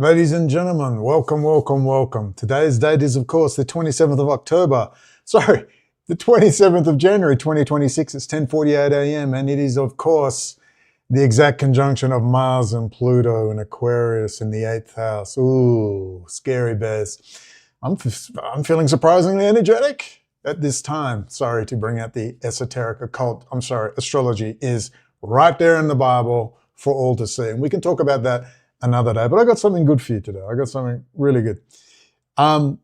Ladies and gentlemen, welcome, welcome, welcome. Today's date is, of course, the 27th of October. Sorry, the 27th of January, 2026. It's 10:48 a.m. and it is, of course, the exact conjunction of Mars and Pluto and Aquarius in the 8th house. Ooh, scary bears. I'm feeling surprisingly energetic at this time. Sorry to bring out the esoteric occult. I'm sorry, astrology is right there in the Bible for all to see. And we can talk about that another day, but I got something good for you today. I got something really good. I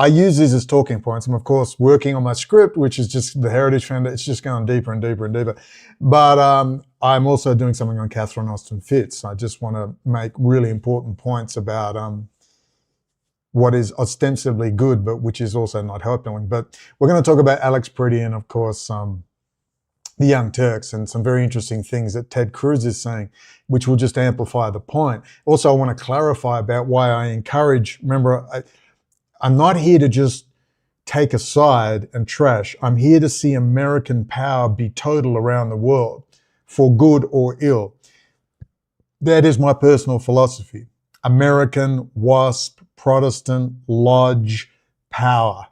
use these as talking points. I'm, of course, working on my script, which is just the Heritage Foundation. It's just going deeper and deeper and deeper. But I'm also doing something on Catherine Austin Fitts. I just want to make really important points about what is ostensibly good, but which is also not helping. But we're going to talk about Alex Pretty and, of course, the Young Turks and some very interesting things that Ted Cruz is saying, which will just amplify the point. Also, I want to clarify about why I encourage, remember, I'm not here to just take a side and trash. I'm here to see American power be total around the world, for good or ill. That is my personal philosophy. American, WASP, Protestant, Lodge, power.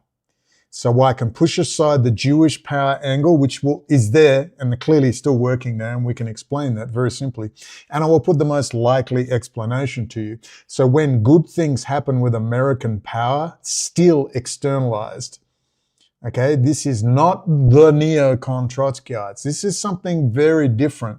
So I can push aside the Jewish power angle, which is there and clearly still working there, and we can explain that very simply. And I will put the most likely explanation to you. So when good things happen with American power, still externalized, okay, this is not the neocon Trotskyites. This is something very different,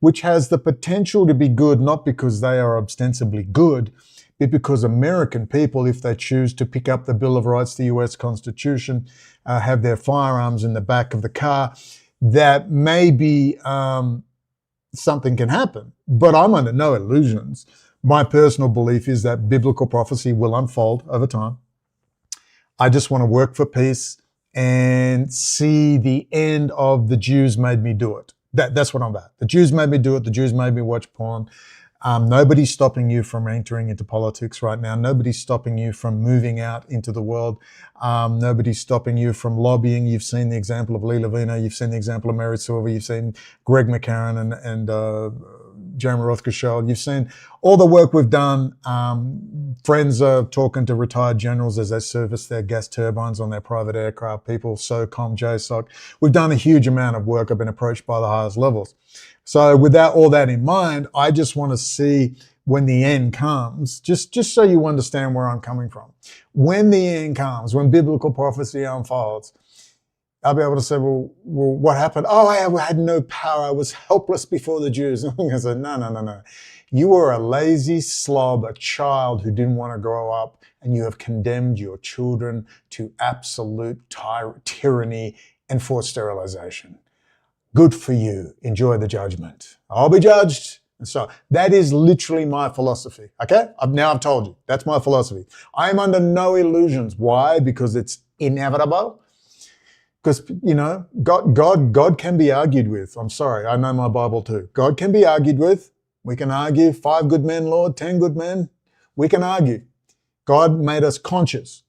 which has the potential to be good, not because they are ostensibly good, but because American people, if they choose to pick up the Bill of Rights, the US Constitution, have their firearms in the back of the car, that maybe something can happen. But I'm under no illusions. My personal belief is that biblical prophecy will unfold over time. I just want to work for peace and see the end of the Jews made me do it. That's what I'm about. The Jews made me do it. The Jews made me watch porn. Nobody's stopping you from entering into politics right now. Nobody's stopping you from moving out into the world. Nobody's stopping you from lobbying. You've seen the example of Lee Levina. You've seen the example of Mary Silva. You've seen Greg McCarran and Jeremy Rothschild. You've seen all the work we've done. Friends are talking to retired generals as they service their gas turbines on their private aircraft. People, SOCOM, JSOC. We've done a huge amount of work. I've been approached by the highest levels. So with all that in mind, I just want to see when the end comes, just so you understand where I'm coming from. When the end comes, when biblical prophecy unfolds, I'll be able to say, well, what happened? Oh, I had no power. I was helpless before the Jews. And I'm going to say, no. You were a lazy slob, a child who didn't want to grow up, and you have condemned your children to absolute tyranny and forced sterilization. Good for you. Enjoy the judgment. I'll be judged. And so that is literally my philosophy. Okay? I've told you. That's my philosophy. I am under no illusions. Why? Because it's inevitable. Because, you know, God can be argued with. I'm sorry. I know my Bible too. God can be argued with. We can argue 5 good men, Lord, 10 good men. We can argue. God made us conscious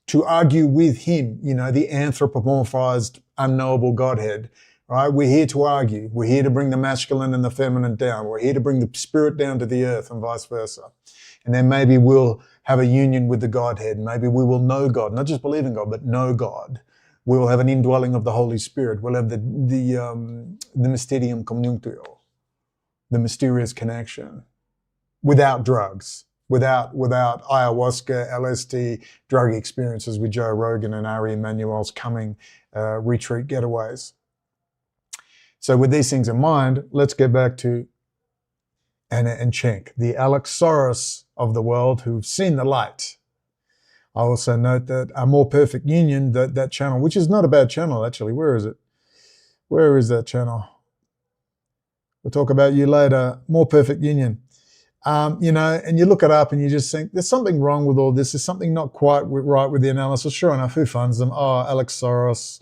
to argue with him, you know, the anthropomorphized, unknowable Godhead. Right? We're here to argue. We're here to bring the masculine and the feminine down. We're here to bring the spirit down to the earth and vice versa. And then maybe we'll have a union with the Godhead. Maybe we will know God, not just believe in God, but know God. We will have an indwelling of the Holy Spirit. We'll have the mysterium communio, the mysterious connection, without drugs, without ayahuasca, LSD, drug experiences with Joe Rogan and Ari Emanuel's coming retreat getaways. So with these things in mind, let's get back to Anna and Cenk, the Alex Soros of the world who've seen the light. I also note that A More Perfect Union, that channel, which is not a bad channel actually. Where is it? Where is that channel? We'll talk about you later. More Perfect Union. You know, and you look it up and you just think there's something wrong with all this. There's something not quite right with the analysis. Sure enough, who funds them? Oh, Alex Soros.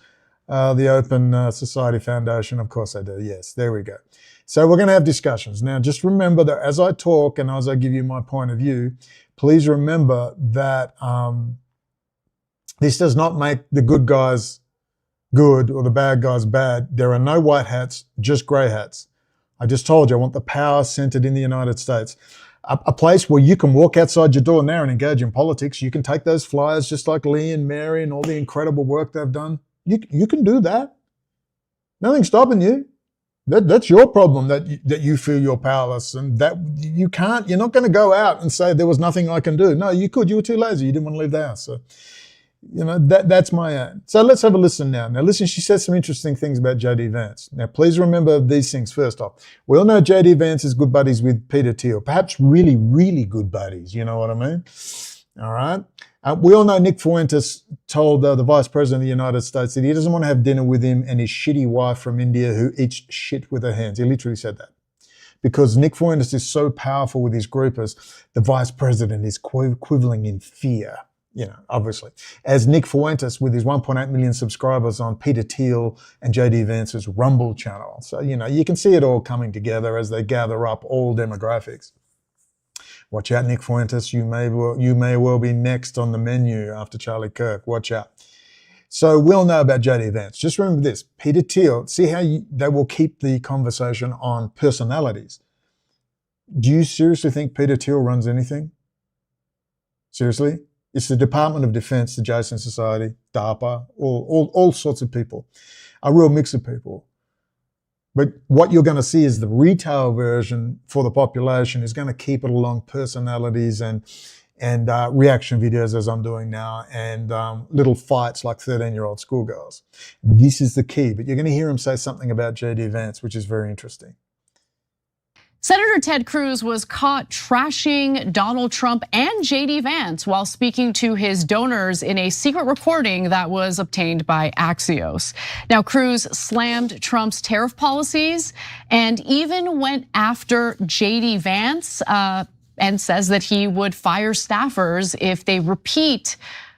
The Open Society Foundation, of course I do. Yes, there we go. So we're going to have discussions. Now, just remember that as I talk and as I give you my point of view, please remember that this does not make the good guys good or the bad guys bad. There are no white hats, just grey hats. I just told you I want the power centered in the United States. a place where you can walk outside your door now and engage in politics. You can take those flyers just like Lee and Mary and all the incredible work they've done. You can do that. Nothing's stopping you. That's your problem, that you feel you're powerless and that you can't. You're not going to go out and say there was nothing I can do. No, you could. You were too lazy. You didn't want to leave the house. So, that's my aim. So let's have a listen now. Now listen, she says some interesting things about J.D. Vance. Now please remember these things first off. We all know J.D. Vance is good buddies with Peter Thiel, perhaps really, really good buddies. You know what I mean? All right. We all know Nick Fuentes told the Vice President of the United States that he doesn't want to have dinner with him and his shitty wife from India who eats shit with her hands. He literally said that. Because Nick Fuentes is so powerful with his groupers, the Vice President is quivering in fear, obviously. As Nick Fuentes with his 1.8 million subscribers on Peter Thiel and J.D. Vance's Rumble channel. So, you can see it all coming together as they gather up all demographics. Watch out, Nick Fuentes. You may well be next on the menu after Charlie Kirk. Watch out. So we'll know about J.D. Vance. Just remember this. Peter Thiel, see how they will keep the conversation on personalities. Do you seriously think Peter Thiel runs anything? Seriously? It's the Department of Defense, the Jason Society, DARPA, all sorts of people. A real mix of people. But what you're going to see is the retail version for the population is going to keep it along personalities and reaction videos as I'm doing now and little fights like 13-year-old schoolgirls. This is the key, but you're going to hear him say something about J.D. Vance, which is very interesting. Senator Ted Cruz was caught trashing Donald Trump and J.D. Vance while speaking to his donors in a secret recording that was obtained by Axios. Now, Cruz slammed Trump's tariff policies and even went after J.D. Vance and says that he would fire staffers if they repeat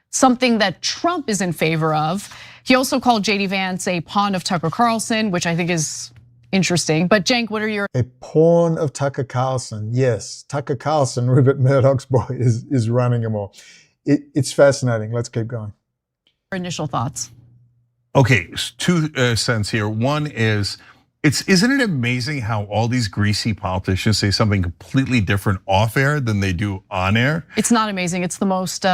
something that Trump is in favor of. He also called J.D. Vance a pawn of Tucker Carlson, which I think is interesting. But Cenk, what are your— A pawn of Tucker Carlson. Yes, Tucker Carlson, Rupert Murdoch's boy, is running them all. It's fascinating. Let's keep going. Initial thoughts. Okay, two cents here. One is, isn't it amazing how all these greasy politicians say something completely different off air than they do on air? It's not amazing. It's the most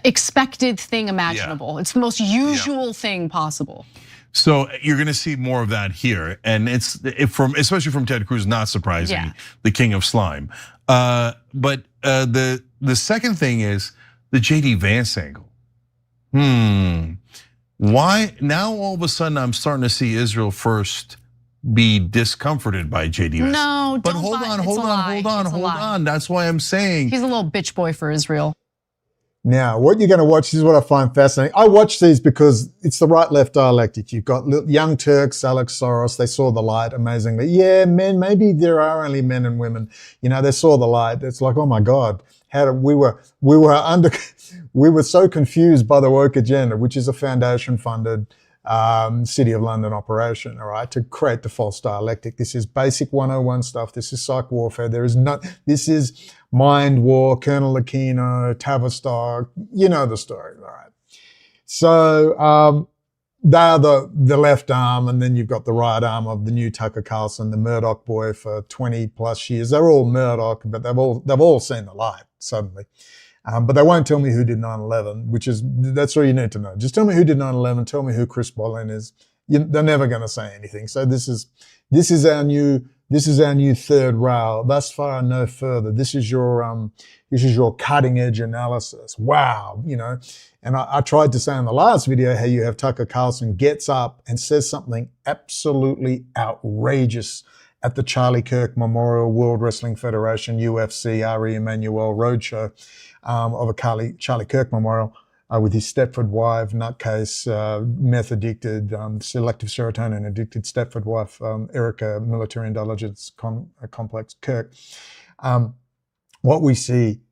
expected thing imaginable. Yeah. It's the most usual thing possible. So you're going to see more of that here, and especially from Ted Cruz, not surprising, the king of slime. But the second thing is the J.D. Vance angle. Why now all of a sudden I'm starting to see Israel First be discomforted by J.D. Vance? No, but hold on. That's why I'm saying he's a little bitch boy for Israel. Now, what you're going to watch is what I find fascinating. I watch these because it's the right-left dialectic. You've got young Turks, Alex Soros, they saw the light amazingly. Yeah, men, maybe there are only men and women. They saw the light. It's like, oh my God, we were so confused by the woke agenda, which is a foundation-funded City of London operation, all right, to create the false dialectic. This is basic 101 stuff. This is psych warfare. This is mind war, Colonel Aquino, Tavistock, you know the story, all right. So they're the left arm, and then you've got the right arm of the new Tucker Carlson, the Murdoch boy for 20 plus years. They're all Murdoch, but they've all seen the light suddenly. But they won't tell me who did 9/11, that's all you need to know. Just tell me who did 9/11. Tell me who Chris Boleyn is. They're never going to say anything. So this is our new third rail. Thus far and no further. This is your cutting edge analysis. Wow, And I tried to say in the last video how you have Tucker Carlson gets up and says something absolutely outrageous at the Charlie Kirk Memorial World Wrestling Federation UFC Emanuel roadshow of a Charlie Kirk Memorial with his Stepford wife, nutcase, meth addicted, selective serotonin addicted Stepford wife, Erica, military intelligence complex Kirk. What we see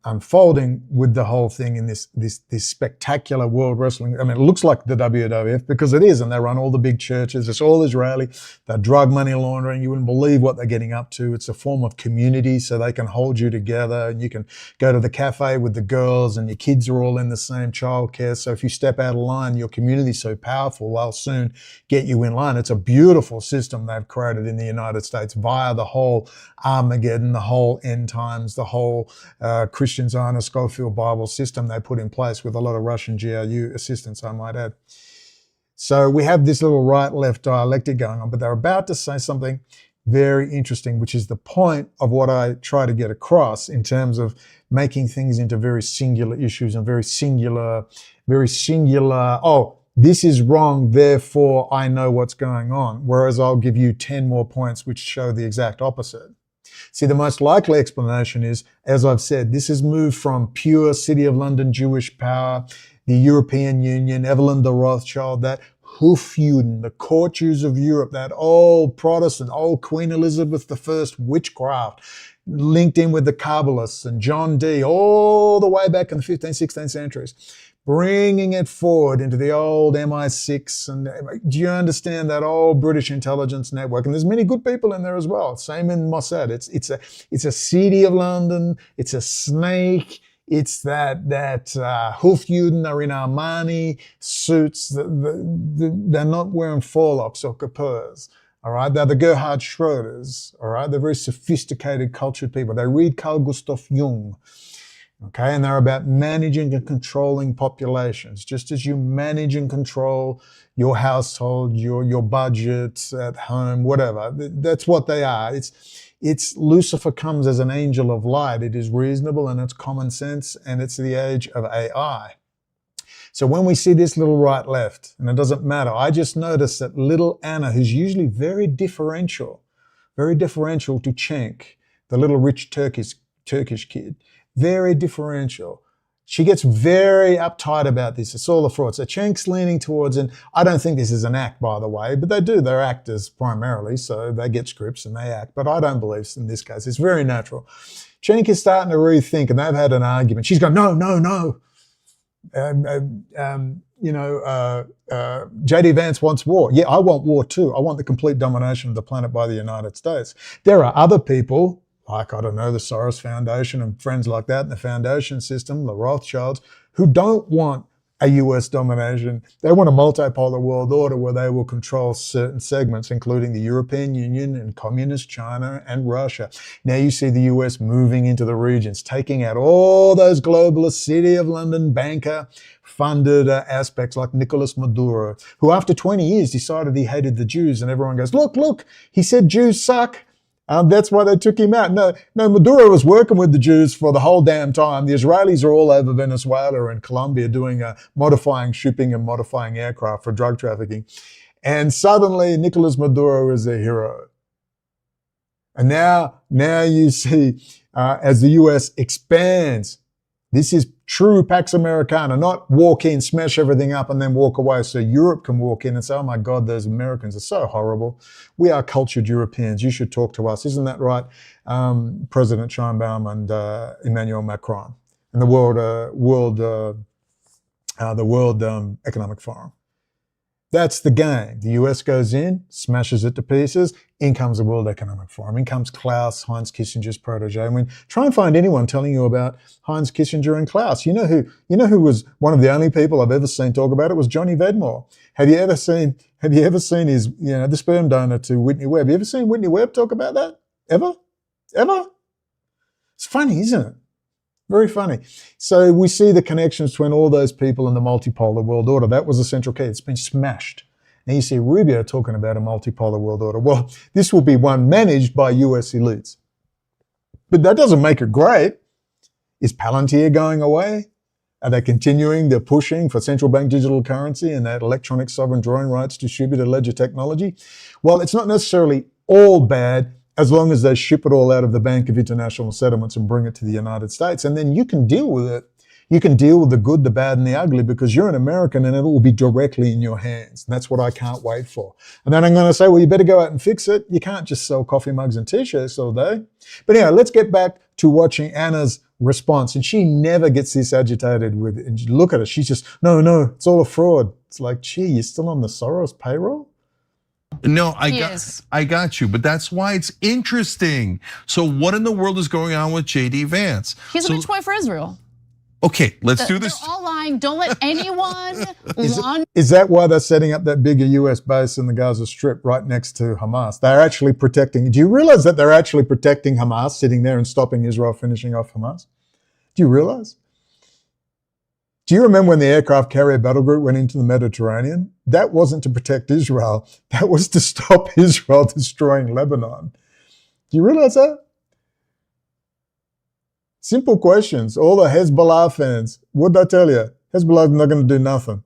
unfolding with the whole thing in this spectacular world wrestling. I mean, it looks like the WWF because it is, and they run all the big churches. It's all Israeli. They're drug money laundering. You wouldn't believe what they're getting up to. It's a form of community, so they can hold you together, and you can go to the cafe with the girls, and your kids are all in the same childcare. So if you step out of line, your community's so powerful, they'll soon get you in line. It's a beautiful system they've created in the United States via the whole Armageddon, the whole end times, the whole Christian Zionist Schofield Bible system they put in place with a lot of Russian GRU assistance, I might add. So we have this little right-left dialectic going on, but they're about to say something very interesting, which is the point of what I try to get across in terms of making things into very singular issues and very singular, oh, this is wrong, therefore I know what's going on. Whereas I'll give you 10 more points which show the exact opposite. See, the most likely explanation is, as I've said, this has moved from pure City of London Jewish power, the European Union, Evelyn de Rothschild, that Hofjuden, the court Jews of Europe, that old Protestant, old Queen Elizabeth I witchcraft, linked in with the Kabbalists and John Dee, all the way back in the 15th, 16th centuries, bringing it forward into the old MI6. And do you understand that old British intelligence network? And there's many good people in there as well. Same in Mossad. It's a City of London. It's a snake. It's that Hofjuden are in Armani suits. They're not wearing forelocks or capers. All right, they're the Gerhard Schröders. All right, they're very sophisticated, cultured people. They read Carl Gustav Jung. Okay, and they're about managing and controlling populations, just as you manage and control your household, your budget at home, whatever. That's what they are. It's Lucifer comes as an angel of light. It is reasonable and it's common sense, and it's the age of AI. So when we see this little right-left, and it doesn't matter, I just noticed that little Anna, who's usually very differential to Cenk, the little rich Turkish kid, very differential. She gets very uptight about this. It's all a fraud. So Cenk's leaning towards, and I don't think this is an act, by the way, but they do. They're actors primarily, so they get scripts and they act. But I don't believe in this case. It's very natural. Cenk is starting to rethink, and they've had an argument. She's going, no. JD Vance wants war. Yeah, I want war too. I want the complete domination of the planet by the United States. There are other people, like, I don't know, the Soros Foundation and friends like that in the foundation system, the Rothschilds, who don't want a US domination. They want a multipolar world order where they will control certain segments, including the European Union and Communist China and Russia. Now you see the US moving into the regions, taking out all those globalist City of London banker funded aspects like Nicolas Maduro, who after 20 years decided he hated the Jews, and everyone goes, look, he said Jews suck. That's why they took him out. No, Maduro was working with the Jews for the whole damn time. The Israelis are all over Venezuela and Colombia doing modifying shipping and modifying aircraft for drug trafficking. And suddenly Nicolas Maduro is a hero. And now you see, as the US expands, this is true Pax Americana, not walk in, smash everything up, and then walk away so Europe can walk in and say, oh my God, those Americans are so horrible. We are cultured Europeans. You should talk to us. Isn't that right? President Scheinbaum and Emanuel Macron and the World Economic Forum. That's the game. The US goes in, smashes it to pieces. In comes the World Economic Forum. In comes Klaus, Heinz Kissinger's protege. I mean, try and find anyone telling you about Heinz Kissinger and Klaus. You know who was one of the only people I've ever seen talk about it was Johnny Vedmore. Have you ever seen his, the sperm donor to Whitney Webb? Have you ever seen Whitney Webb talk about that? Ever? It's funny, isn't it? Very funny. So we see the connections between all those people and the multipolar world order. That was the central key. It's been smashed. Now you see Rubio talking about a multipolar world order. Well, this will be one managed by US elites. But that doesn't make it great. Is Palantir going away? Are they continuing their pushing for central bank digital currency and that electronic sovereign drawing rights distributed ledger technology? Well, it's not necessarily all bad, as long as they ship it all out of the Bank of International Settlements and bring it to the United States. And then you can deal with it. You can deal with the good, the bad, and the ugly because you're an American and it will be directly in your hands. And that's what I can't wait for. And then I'm going to say, well, you better go out and fix it. You can't just sell coffee mugs and T-shirts all day. But anyway, let's get back to watching Anna's response. And she never gets this agitated with it. And look at her. She's just, no, it's all a fraud. It's like, gee, you're still on the Soros payroll? No, I got you, but that's why it's interesting. So what in the world is going on with JD Vance? He's a bitch boy for Israel. Okay, let's do this. They're all lying. Don't let anyone Is that why they're setting up that bigger US base in the Gaza Strip right next to Hamas? They're actually protecting. Do you realize that they're actually protecting Hamas, sitting there and stopping Israel finishing off Hamas? Do you realize? Do you remember when the aircraft carrier battle group went into the Mediterranean? That wasn't to protect Israel. That was to stop Israel destroying Lebanon. Do you realize that? Simple questions. All the Hezbollah fans, what did I tell you? Hezbollah's not going to do nothing.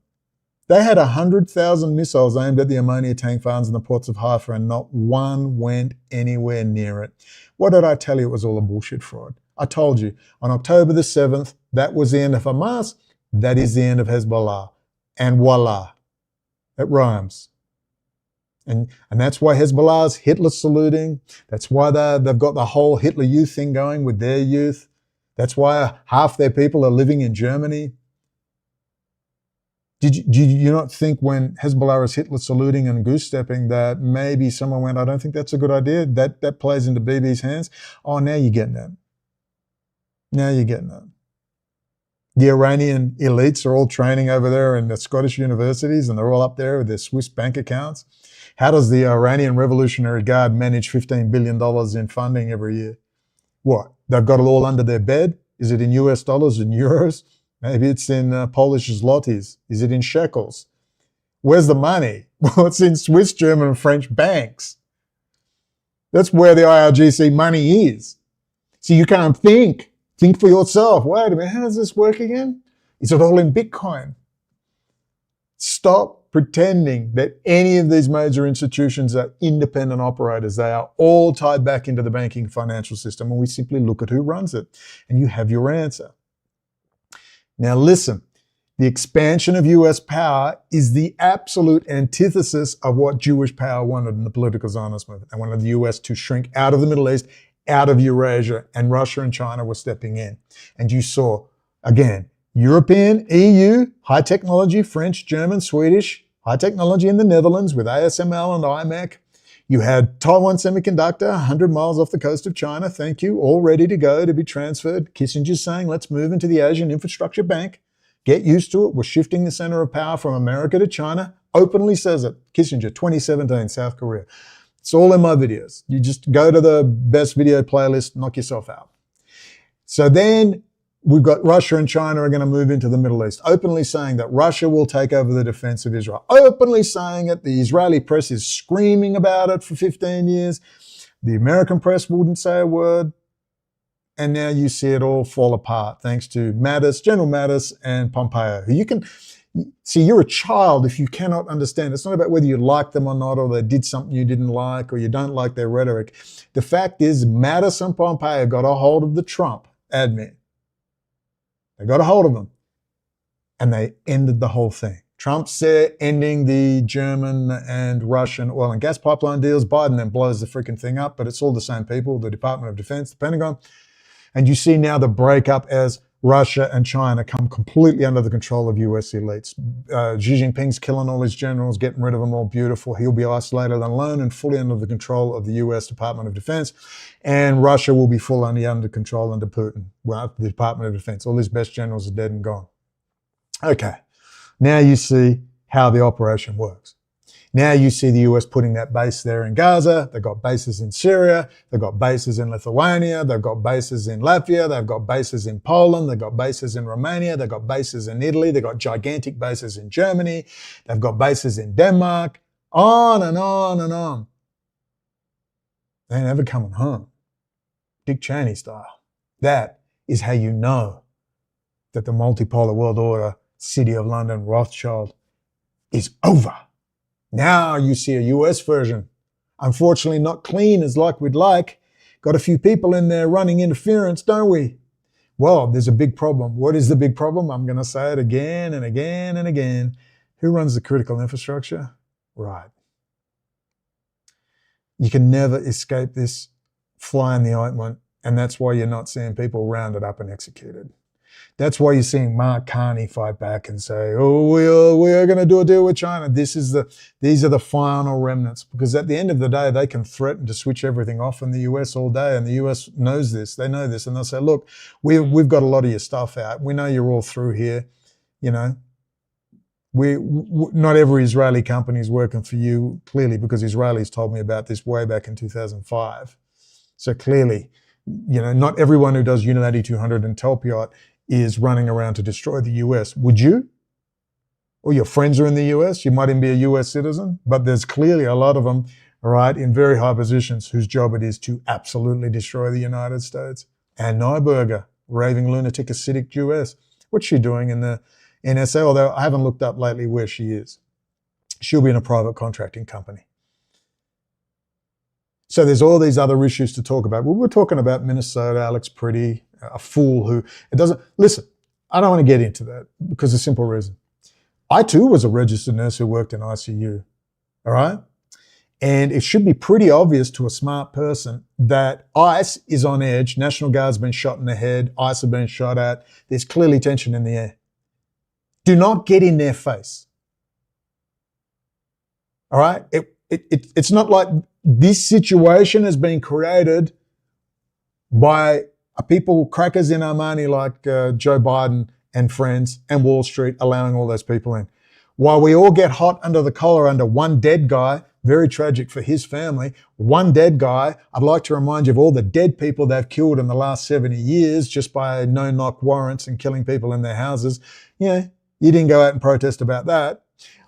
They had 100,000 missiles aimed at the ammonia tank farms in the ports of Haifa and not one went anywhere near it. What did I tell you? It was all a bullshit fraud. I told you, on October the 7th, that was the end of Hamas. That is the end of Hezbollah. And voila, it rhymes. And that's why Hezbollah's Hitler saluting. That's why they've got the whole Hitler Youth thing going with their youth. That's why half their people are living in Germany. Did you not think when Hezbollah is Hitler saluting and goose-stepping that maybe someone went, I don't think that's a good idea. That plays into Bibi's hands. Oh, now you're getting it. Now you're getting it. The Iranian elites are all training over there in the Scottish universities and they're all up there with their Swiss bank accounts. How does the Iranian Revolutionary Guard manage $15 billion in funding every year? What? They've got it all under their bed? Is it in US dollars, in euros? Maybe it's in Polish zlotys. Is it in shekels? Where's the money? Well, it's in Swiss, German, and French banks. That's where the IRGC money is. So you can't think. Think for yourself. Wait a minute, how does this work again? Is it all in Bitcoin? Stop pretending that any of these major institutions are independent operators. They are all tied back into the banking financial system, and we simply look at who runs it, and you have your answer. Now listen, the expansion of US power is the absolute antithesis of what Jewish power wanted in the political Zionist movement. They wanted the US to shrink out of the Middle East, out of Eurasia, and Russia and China were stepping in. And you saw, again, European, EU, high technology, French, German, Swedish, high technology in the Netherlands with ASML and IMEC. You had Taiwan Semiconductor, 100 miles off the coast of China, thank you, all ready to go to be transferred. Kissinger's saying, let's move into the Asian Infrastructure Bank. Get used to it. We're shifting the center of power from America to China. Openly says it. Kissinger, 2017, South Korea. It's all in my videos. You just go to the best video playlist, knock yourself out. So then we've got Russia and China are going to move into the Middle East, openly saying that Russia will take over the defense of Israel, openly saying it. The Israeli press is screaming about it for 15 years. The American press wouldn't say a word. And now you see it all fall apart thanks to Mattis, General Mattis and Pompeo, who you can see, you're a child if you cannot understand. It's not about whether you like them or not, or they did something you didn't like, or you don't like their rhetoric. The fact is Mattis and Pompeo got a hold of the Trump admin. They got a hold of them and they ended the whole thing. Trump's ending the German and Russian oil and gas pipeline deals. Biden then blows the freaking thing up, but it's all the same people, the Department of Defense, the Pentagon. And you see now the breakup as Russia and China come completely under the control of US elites. Xi Jinping's killing all his generals, getting rid of them all beautiful. He'll be isolated and alone and fully under the control of the US Department of Defense. And Russia will be fully under control under Putin, well, the Department of Defense. All his best generals are dead and gone. Okay, now you see how the operation works. Now you see the US putting that base there in Gaza. They've got bases in Syria. They've got bases in Lithuania. They've got bases in Latvia. They've got bases in Poland. They've got bases in Romania. They've got bases in Italy. They've got gigantic bases in Germany. They've got bases in Denmark. On and on and on. They're never coming home. Dick Cheney style. That is how you know that the multipolar world order, City of London, Rothschild, is over. Now you see a US version. Unfortunately, not clean as like we'd like. Got a few people in there running interference, don't we? Well, there's a big problem. What is the big problem? I'm going to say it again and again and again. Who runs the critical infrastructure? Right. You can never escape this fly in the ointment, and that's why you're not seeing people rounded up and executed. That's why you're seeing Mark Carney fight back and say, oh, we are going to do a deal with China. These are the final remnants, because at the end of the day, they can threaten to switch everything off in the US all day. And the US knows this, they know this. And they'll say, look, we've got a lot of your stuff out. We know you're all through here. You know, not every Israeli company is working for you, clearly, because Israelis told me about this way back in 2005. So clearly, you know, not everyone who does Unit 8200 and Telpiot is running around to destroy the US. Would you? Or your friends are in the US, you might even be a US citizen, but there's clearly a lot of them, all right, in very high positions whose job it is to absolutely destroy the United States. And Neuberger, raving lunatic, acidic Jewess. What's she doing in the NSA? Although I haven't looked up lately where she is. She'll be in a private contracting company. So there's all these other issues to talk about. We're talking about Minnesota, Alex Pretty, a fool who, it doesn't, listen, I don't want to get into that because of a simple reason. I too was a registered nurse who worked in ICU, all right? And it should be pretty obvious to a smart person that ICE is on edge. National Guard's been shot in the head. ICE have been shot at. There's clearly tension in the air. Do not get in their face, all right? It's not like this situation has been created by people, crackers in Armani like Joe Biden and friends and Wall Street allowing all those people in. While we all get hot under the collar under one dead guy, very tragic for his family, one dead guy, I'd like to remind you of all the dead people they've killed in the last 70 years just by no-knock warrants and killing people in their houses. You know, you didn't go out and protest about that.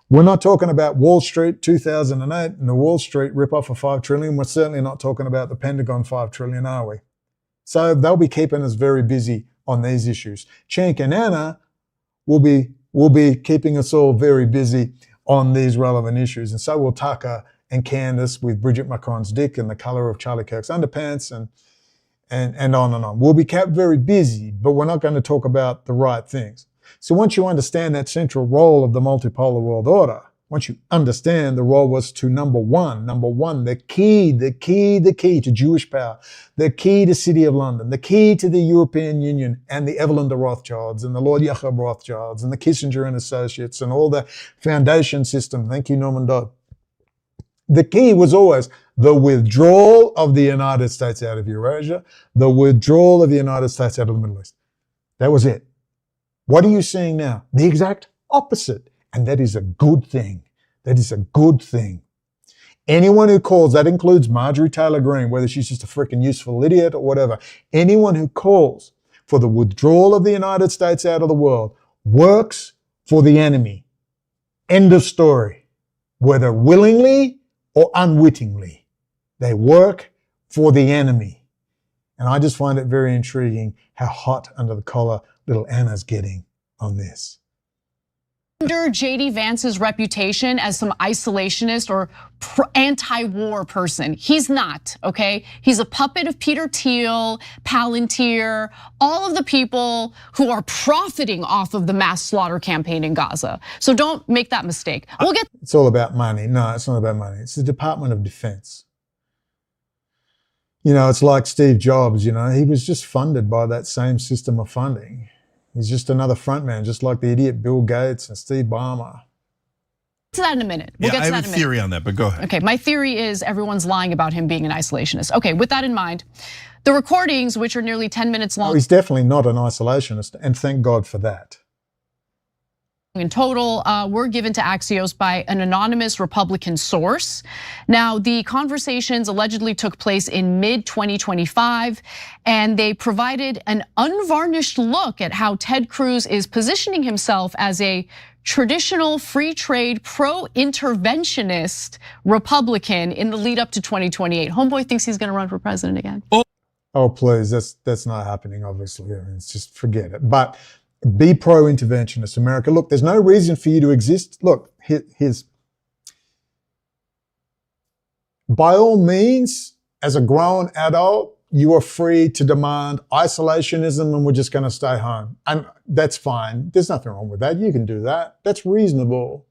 We're not talking about Wall Street 2008 and the Wall Street rip-off of $5 trillion. We're certainly not talking about the Pentagon $5 trillion, are we? So they'll be keeping us very busy on these issues. Cenk and Anna will be keeping us all very busy on these relevant issues. And so will Tucker and Candace with Bridget Macron's dick and the colour of Charlie Kirk's underpants and on and on. We'll be kept very busy, but we're not going to talk about the right things. So once you understand that central role of the multipolar world order, once you understand the role was to number one, the key to Jewish power, the key to City of London, the key to the European Union and the Evelyn de Rothschilds and the Lord Jacob Rothschilds and the Kissinger and Associates and all the foundation system. Thank you, Norman Dodd. The key was always the withdrawal of the United States out of Eurasia, the withdrawal of the United States out of the Middle East. That was it. What are you seeing now? The exact opposite. And that is a good thing. That is a good thing. Anyone who calls, that includes Marjorie Taylor Greene, whether she's just a freaking useful idiot or whatever, anyone who calls for the withdrawal of the United States out of the world works for the enemy. End of story. Whether willingly or unwittingly, they work for the enemy. And I just find it very intriguing how hot under the collar little Anna's getting on this. Under JD Vance's reputation as some isolationist or anti-war person. He's not, okay? He's a puppet of Peter Thiel, Palantir, all of the people who are profiting off of the mass slaughter campaign in Gaza. So don't make that mistake. We'll get. It's all about money. No, it's not about money. It's the Department of Defense. You know, it's like Steve Jobs, you know, he was just funded by that same system of funding. He's just another frontman, just like the idiot Bill Gates and Steve Ballmer. To that in a minute. We'll get to that in a minute. I have a theory on that, but go ahead. Okay, my theory is everyone's lying about him being an isolationist. Okay, with that in mind, the recordings, which are nearly 10 minutes long. Oh, he's definitely not an isolationist, and thank God for that. In total, were given to Axios by an anonymous Republican source. Now, the conversations allegedly took place in mid-2025, and they provided an unvarnished look at how Ted Cruz is positioning himself as a traditional free trade, pro-interventionist Republican in the lead up to 2028. Homeboy thinks he's gonna run for president again. Oh, please, that's not happening, obviously. I mean, it's just forget it. But be pro-interventionist, America. Look, there's no reason for you to exist. Look, here's, by all means, as a grown adult, you are free to demand isolationism and we're just going to stay home. And that's fine. There's nothing wrong with that. You can do that. That's reasonable.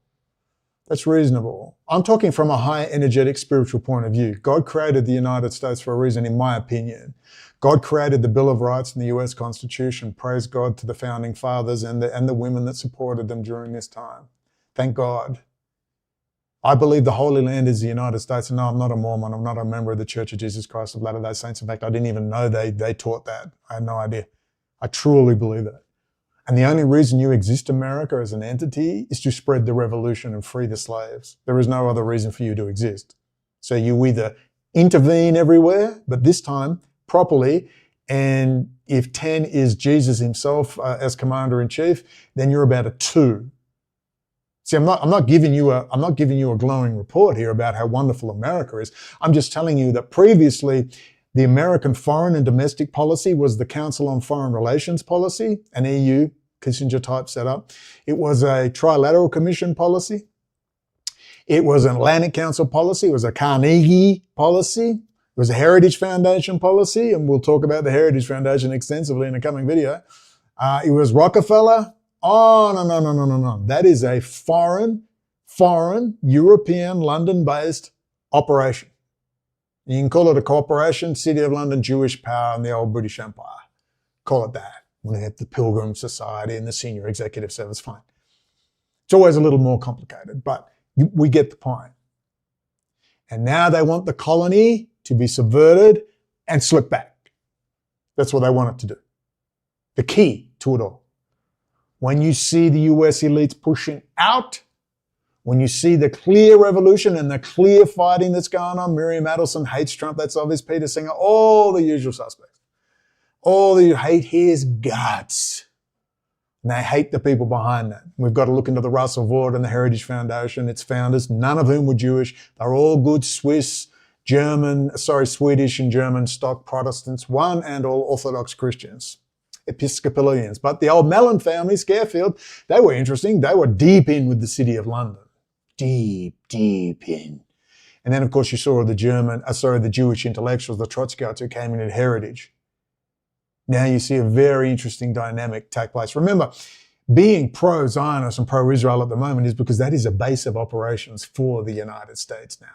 That's reasonable. I'm talking from a high energetic spiritual point of view. God created the United States for a reason, in my opinion. God created the Bill of Rights and the US Constitution. Praise God to the founding fathers and the women that supported them during this time. Thank God. I believe the Holy Land is the United States. And no, I'm not a Mormon. I'm not a member of the Church of Jesus Christ of Latter-day Saints. In fact, I didn't even know they taught that. I had no idea. I truly believe that. And the only reason you exist, America, as an entity is to spread the revolution and free the slaves. There is no other reason for you to exist. So you either intervene everywhere, but this time properly, and if 10 is Jesus himself as commander-in-chief, then you're about a 2. See, I'm not giving you a glowing report here about how wonderful America is. I'm just telling you that previously the American foreign and domestic policy was the Council on Foreign Relations policy, an EU Kissinger type setup. It was a trilateral commission policy. It was an Atlantic Council policy. It was a Carnegie policy. It was a Heritage Foundation policy, and we'll talk about the Heritage Foundation extensively in a coming video. It was Rockefeller. Oh, no. That is a foreign, European, London-based operation. You can call it a corporation, City of London, Jewish power, and the old British Empire. Call it that. We have the Pilgrim Society and the Senior Executive Service, fine. It's always a little more complicated, but we get the point. And now they want the colony to be subverted and slip back. That's what they want it to do. The key to it all. When you see the US elites pushing out, when you see the clear revolution and the clear fighting that's going on, Miriam Adelson hates Trump, that's obvious, Peter Singer, all the usual suspects. All the hate his guts. And they hate the people behind that. We've got to look into the Russell Vought and the Heritage Foundation, its founders, none of whom were Jewish. They're all good Swedish and German stock Protestants, one and all Orthodox Christians, Episcopalians. But the old Mellon family, Scarefield, they were interesting. They were deep in with the City of London. Deep in. And then, of course, you saw the Jewish intellectuals, the Trotskyites who came in at Heritage. Now you see a very interesting dynamic take place. Remember, being pro-Zionist and pro-Israel at the moment is because that is a base of operations for the United States now.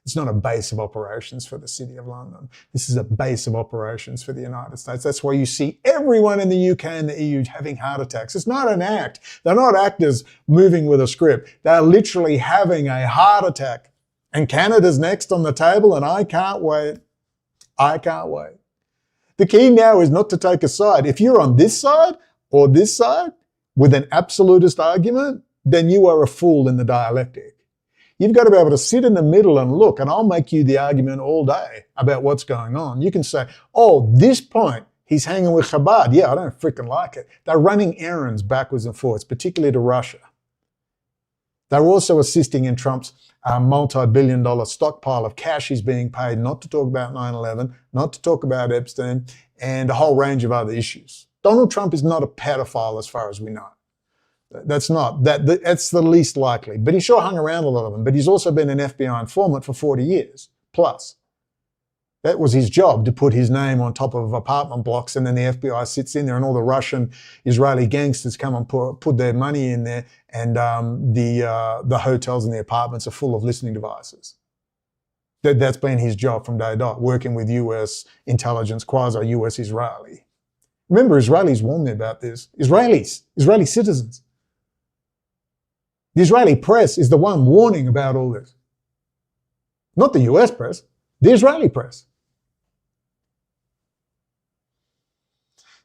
It's not a base of operations for the City of London. This is a base of operations for the United States. That's why you see everyone in the UK and the EU having heart attacks. It's not an act. They're not actors moving with a script. They're literally having a heart attack. And Canada's next on the table, and I can't wait. I can't wait. The key now is not to take a side. If you're on this side or this side with an absolutist argument, then you are a fool in the dialectic. You've got to be able to sit in the middle and look, and I'll make you the argument all day about what's going on. You can say, oh, this point, he's hanging with Chabad. Yeah, I don't freaking like it. They're running errands backwards and forwards, particularly to Russia. They're also assisting in Trump's multi-billion-dollar stockpile of cash he's being paid, not to talk about 9/11, not to talk about Epstein, and a whole range of other issues. Donald Trump is not a pedophile as far as we know. That's the least likely. But he sure hung around a lot of them. But he's also been an FBI informant for 40 years plus. That was his job, to put his name on top of apartment blocks, and then the FBI sits in there and all the Russian Israeli gangsters come and put their money in there, and the hotels and the apartments are full of listening devices. That's been his job from day dot, working with US intelligence, quasi-US Israeli. Remember, Israelis warned me about this. Israeli citizens. The Israeli press is the one warning about all this. Not the US press, the Israeli press.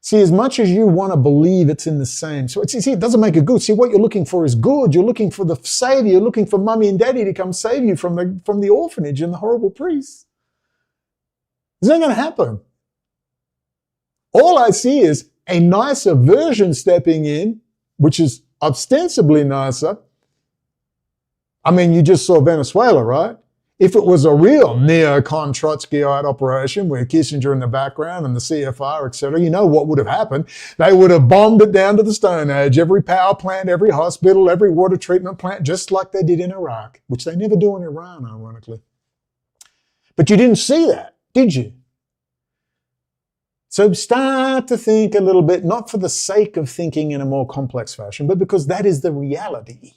See, as much as you want to believe it's in the same, so it doesn't make it good. See, what you're looking for is good. You're looking for the savior. You're looking for mummy and daddy to come save you from the orphanage and the horrible priests. It's not going to happen. All I see is a nicer version stepping in, which is ostensibly nicer. I mean, you just saw Venezuela, right? If it was a real neocon Trotskyite operation with Kissinger in the background and the CFR, etc., you know what would have happened? They would have bombed it down to the Stone Age, every power plant, every hospital, every water treatment plant, just like they did in Iraq, which they never do in Iran, ironically. But you didn't see that, did you? So start to think a little bit, not for the sake of thinking in a more complex fashion, but because that is the reality.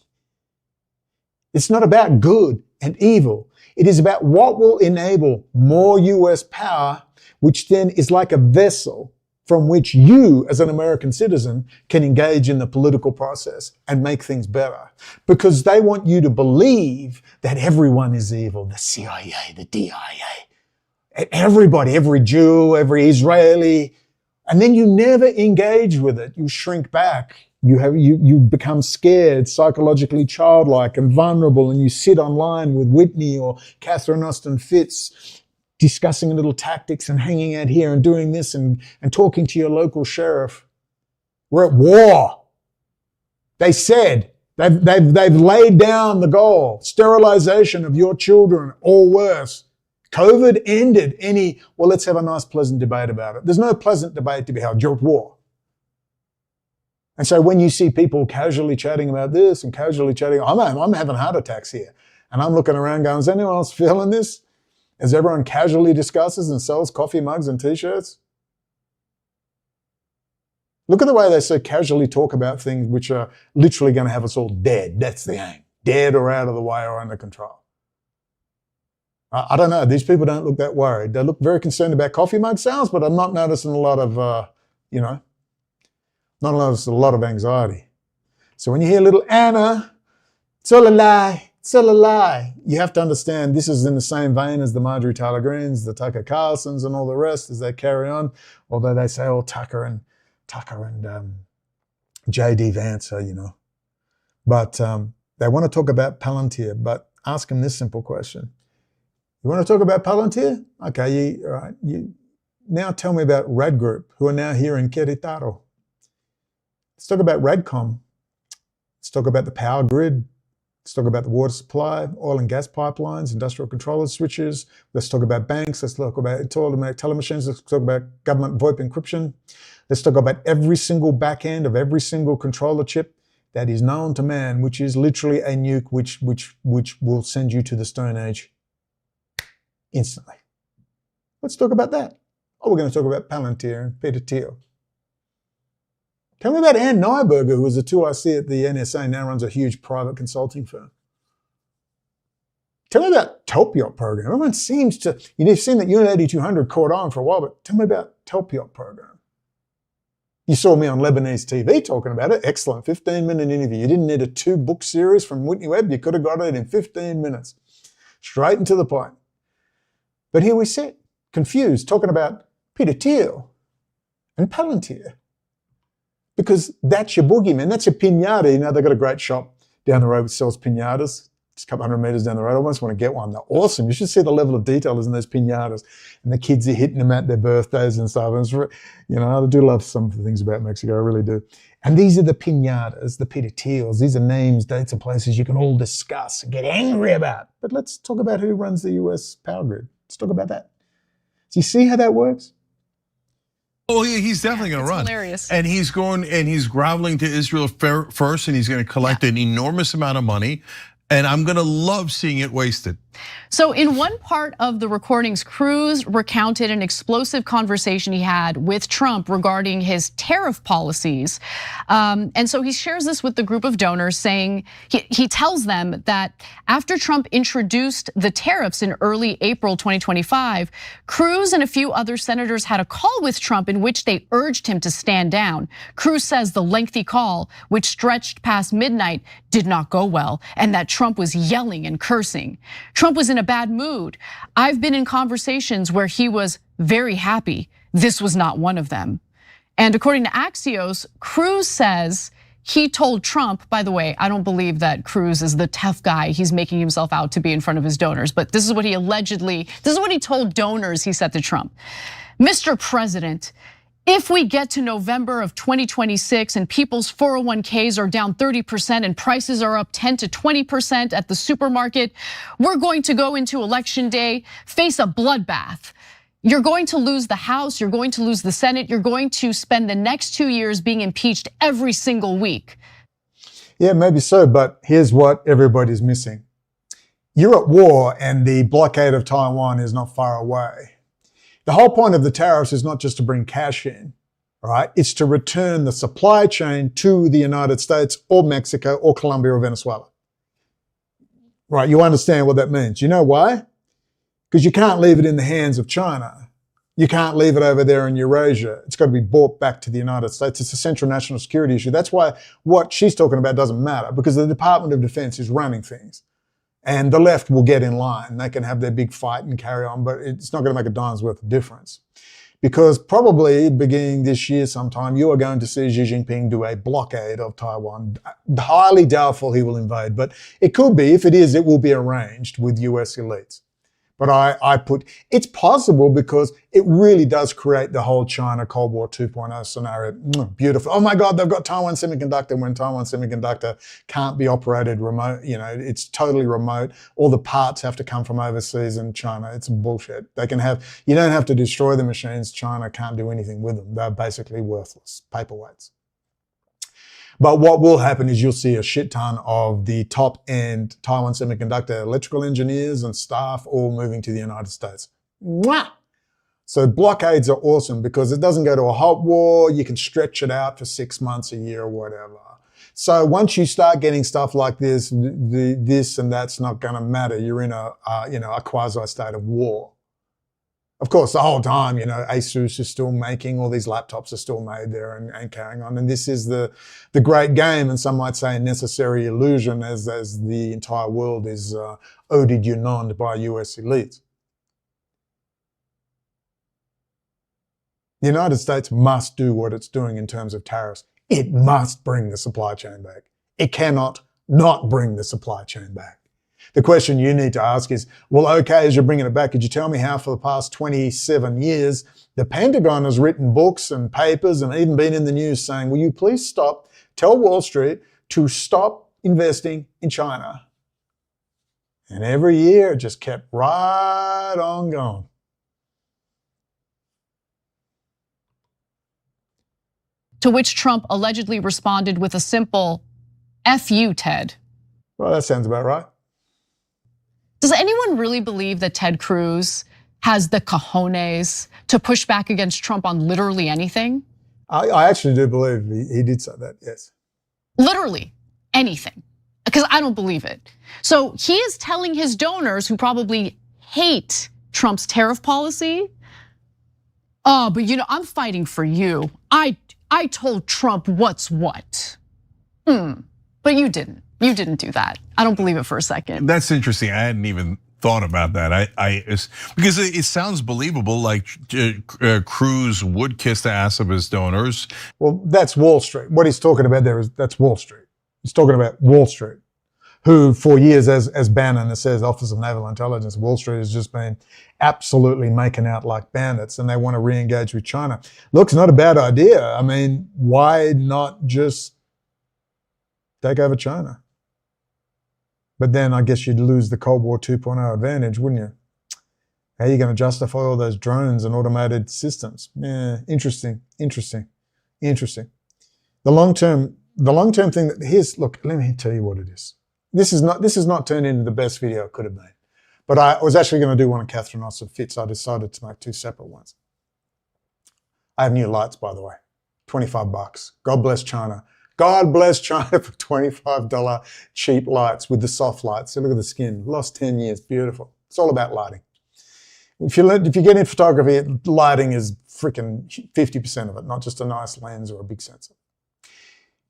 It's not about good and evil. It is about what will enable more US power, which then is like a vessel from which you, as an American citizen, can engage in the political process and make things better. Because they want you to believe that everyone is evil. The CIA, the DIA, everybody, every Jew, every Israeli. And then you never engage with it. You shrink back. You become scared, psychologically childlike and vulnerable, and you sit online with Whitney or Catherine Austin Fitz discussing little tactics and hanging out here and doing this and talking to your local sheriff. We're at war. They said, they've laid down the goal, sterilization of your children or worse. COVID ended well, let's have a nice pleasant debate about it. There's no pleasant debate to be held. You're at war. And so when you see people casually chatting about this and casually chatting, I'm having heart attacks here. And I'm looking around going, is anyone else feeling this? As everyone casually discusses and sells coffee mugs and t-shirts? Look at the way they so casually talk about things which are literally going to have us all dead. That's the aim. Dead or out of the way or under control. I don't know. These people don't look that worried. They look very concerned about coffee mug sales, but I'm not noticing a lot of, not a lot of anxiety. So when you hear little Anna, it's all a lie, it's all a lie. You have to understand this is in the same vein as the Marjorie Taylor Greens, the Tucker Carlsons and all the rest as they carry on. Although they say, Tucker and J.D. Vance are, But they want to talk about Palantir, but ask them this simple question. You want to talk about Palantir? Okay, all right. Now tell me about Rad Group, who are now here in Querétaro. Let's talk about Radcom. Let's talk about the power grid. Let's talk about the water supply, oil and gas pipelines, industrial controller switches. Let's talk about banks. Let's talk about automatic teller machines. Let's talk about government VoIP encryption. Let's talk about every single back end of every single controller chip that is known to man, which is literally a nuke which will send you to the Stone Age instantly. Let's talk about that. We're going to talk about Palantir and Peter Thiel. Tell me about Ann Nyberger, who was a 2IC at the NSA, now runs a huge private consulting firm. Tell me about Telpiot program. Everyone seems to, you've seen that Unit 8200 caught on for a while, but tell me about Telpiot program. You saw me on Lebanese TV talking about it. Excellent, 15-minute interview. You didn't need a 2-book series from Whitney Webb. You could have got it in 15 minutes. Straight and to the point. But here we sit, confused, talking about Peter Thiel and Palantir. Because that's your boogeyman, that's your piñata. They've got a great shop down the road which sells piñatas, just a couple hundred meters down the road. I almost want to get one. They're awesome. You should see the level of detail in those piñatas. And the kids are hitting them at their birthdays and stuff. And it's, I do love some of the things about Mexico, I really do. And these are the piñatas, the Peter Thiels. These are names, dates, and places you can all discuss and get angry about. But let's talk about who runs the US power grid. Let's talk about that. Do you see how that works? Oh yeah, he's definitely going to run. Hilarious. And he's going and he's groveling to Israel first, and he's going to collect an enormous amount of money. And I'm going to love seeing it wasted. So in one part of the recordings, Cruz recounted an explosive conversation he had with Trump regarding his tariff policies. And so he shares this with the group of donors, saying he tells them that after Trump introduced the tariffs in early April 2025, Cruz and a few other senators had a call with Trump in which they urged him to stand down. Cruz says the lengthy call, which stretched past midnight, did not go well, and that Trump was yelling and cursing. Trump was in a bad mood. I've been in conversations where he was very happy. This was not one of them. And according to Axios, Cruz says he told Trump, by the way, I don't believe that Cruz is the tough guy he's making himself out to be in front of his donors, but this is what he told donors he said to Trump. Mr. President, if we get to November of 2026 and people's 401ks are down 30% and prices are up 10 to 20% at the supermarket, we're going to go into election day, face a bloodbath. You're going to lose the House, you're going to lose the Senate, you're going to spend the next 2 years being impeached every single week. Yeah, maybe so, but here's what everybody's missing. You're at war and the blockade of Taiwan is not far away. The whole point of the tariffs is not just to bring cash in, all right? It's to return the supply chain to the United States or Mexico or Colombia or Venezuela. Right, you understand what that means. You know why? Because you can't leave it in the hands of China. You can't leave it over there in Eurasia. It's got to be brought back to the United States. It's a central national security issue. That's why what she's talking about doesn't matter, because the Department of Defense is running things. And the left will get in line. They can have their big fight and carry on, but it's not going to make a dime's worth of difference. Because probably beginning this year sometime, you are going to see Xi Jinping do a blockade of Taiwan. Highly doubtful he will invade, but it could be. If it is, it will be arranged with US elites. But I put, it's possible because it really does create the whole China Cold War 2.0 scenario. Beautiful. Oh my God, they've got Taiwan Semiconductor when Taiwan Semiconductor can't be operated remote. You know, it's totally remote. All the parts have to come from overseas in China. It's bullshit. They can have, you don't have to destroy the machines. China can't do anything with them. They're basically worthless, paperweights. But what will happen is you'll see a shit ton of the top-end Taiwan Semiconductor electrical engineers and staff all moving to the United States. Mwah! So blockades are awesome because it doesn't go to a hot war. You can stretch it out for 6 months, a year, or whatever. So once you start getting stuff like this, this and that's not going to matter. You're in a quasi-state of war. Of course, the whole time, you know, Asus is still making, all these laptops are still made there and carrying on. And this is the great game, and some might say a necessary illusion as the entire world is odied unoned by US elites. The United States must do what it's doing in terms of tariffs. It must bring the supply chain back. It cannot not bring the supply chain back. The question you need to ask is, well, okay, as you're bringing it back, could you tell me how for the past 27 years, the Pentagon has written books and papers and even been in the news saying, will you please tell Wall Street to stop investing in China? And every year it just kept right on going. To which Trump allegedly responded with a simple, F you, Ted. Well, that sounds about right. Does anyone really believe that Ted Cruz has the cojones to push back against Trump on literally anything? I actually do believe he did say that, yes. Literally anything, because I don't believe it. So he is telling his donors who probably hate Trump's tariff policy, oh, but you know, I'm fighting for you. I told Trump what's what. But you didn't. You didn't do that. I don't believe it for a second. That's interesting. I hadn't even thought about that. Because it sounds believable, like Cruz would kiss the ass of his donors. Well, that's Wall Street. What he's talking about there that's Wall Street. He's talking about Wall Street, who for years, as Bannon says, Office of Naval Intelligence, Wall Street has just been absolutely making out like bandits, and they want to re-engage with China. Look, it's not a bad idea. I mean, why not just take over China? But then I guess you'd lose the Cold War 2.0 advantage, wouldn't you? How are you going to justify all those drones and automated systems? Yeah, interesting. The long-term thing look, let me tell you what it is. This is not turned into the best video it could have been. But I was actually going to do one on Catherine Austin Fitz. I decided to make two separate ones. I have new lights, by the way, $25. God bless China. God bless China for $25 cheap lights with the soft lights. So look at the skin, lost 10 years, beautiful. It's all about lighting. If you get in photography, lighting is freaking 50% of it, not just a nice lens or a big sensor.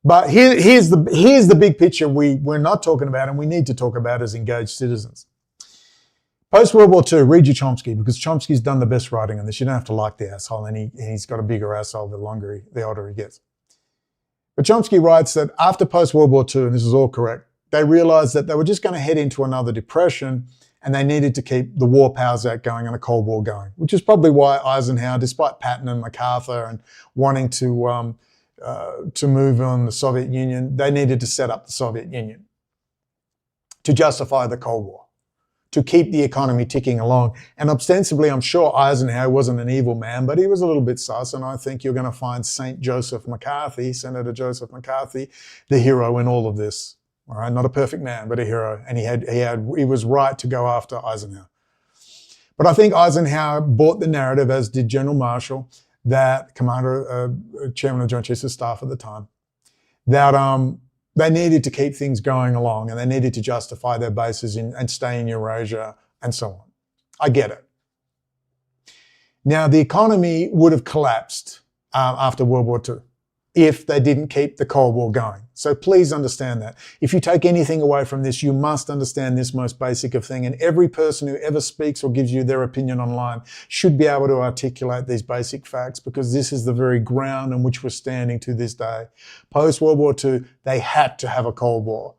But here's the big picture we're not talking about and we need to talk about as engaged citizens. Post-World War II, read your Chomsky, because Chomsky's done the best writing on this. You don't have to like the asshole, and he's got a bigger asshole the older he gets. But Chomsky writes that after post-World War II, and this is all correct, they realized that they were just going to head into another depression and they needed to keep the War Powers Act going and the Cold War going, which is probably why Eisenhower, despite Patton and MacArthur and wanting to move on the Soviet Union, they needed to set up the Soviet Union to justify the Cold War, to keep the economy ticking along. And ostensibly, I'm sure Eisenhower wasn't an evil man, but he was a little bit sus. And I think you're going to find St. Joseph McCarthy, Senator Joseph McCarthy, the hero in all of this. All right, not a perfect man, but a hero. And he was right to go after Eisenhower. But I think Eisenhower bought the narrative, as did General Marshall, that chairman of the Joint Chiefs of Staff at the time, that they needed to keep things going along, and they needed to justify their bases and stay in Eurasia and so on. I get it. Now, the economy would have collapsed after World War II if they didn't keep the Cold War going. So please understand that. If you take anything away from this, you must understand this most basic of thing. And every person who ever speaks or gives you their opinion online should be able to articulate these basic facts, because this is the very ground on which we're standing to this day. Post-World War II, they had to have a Cold War.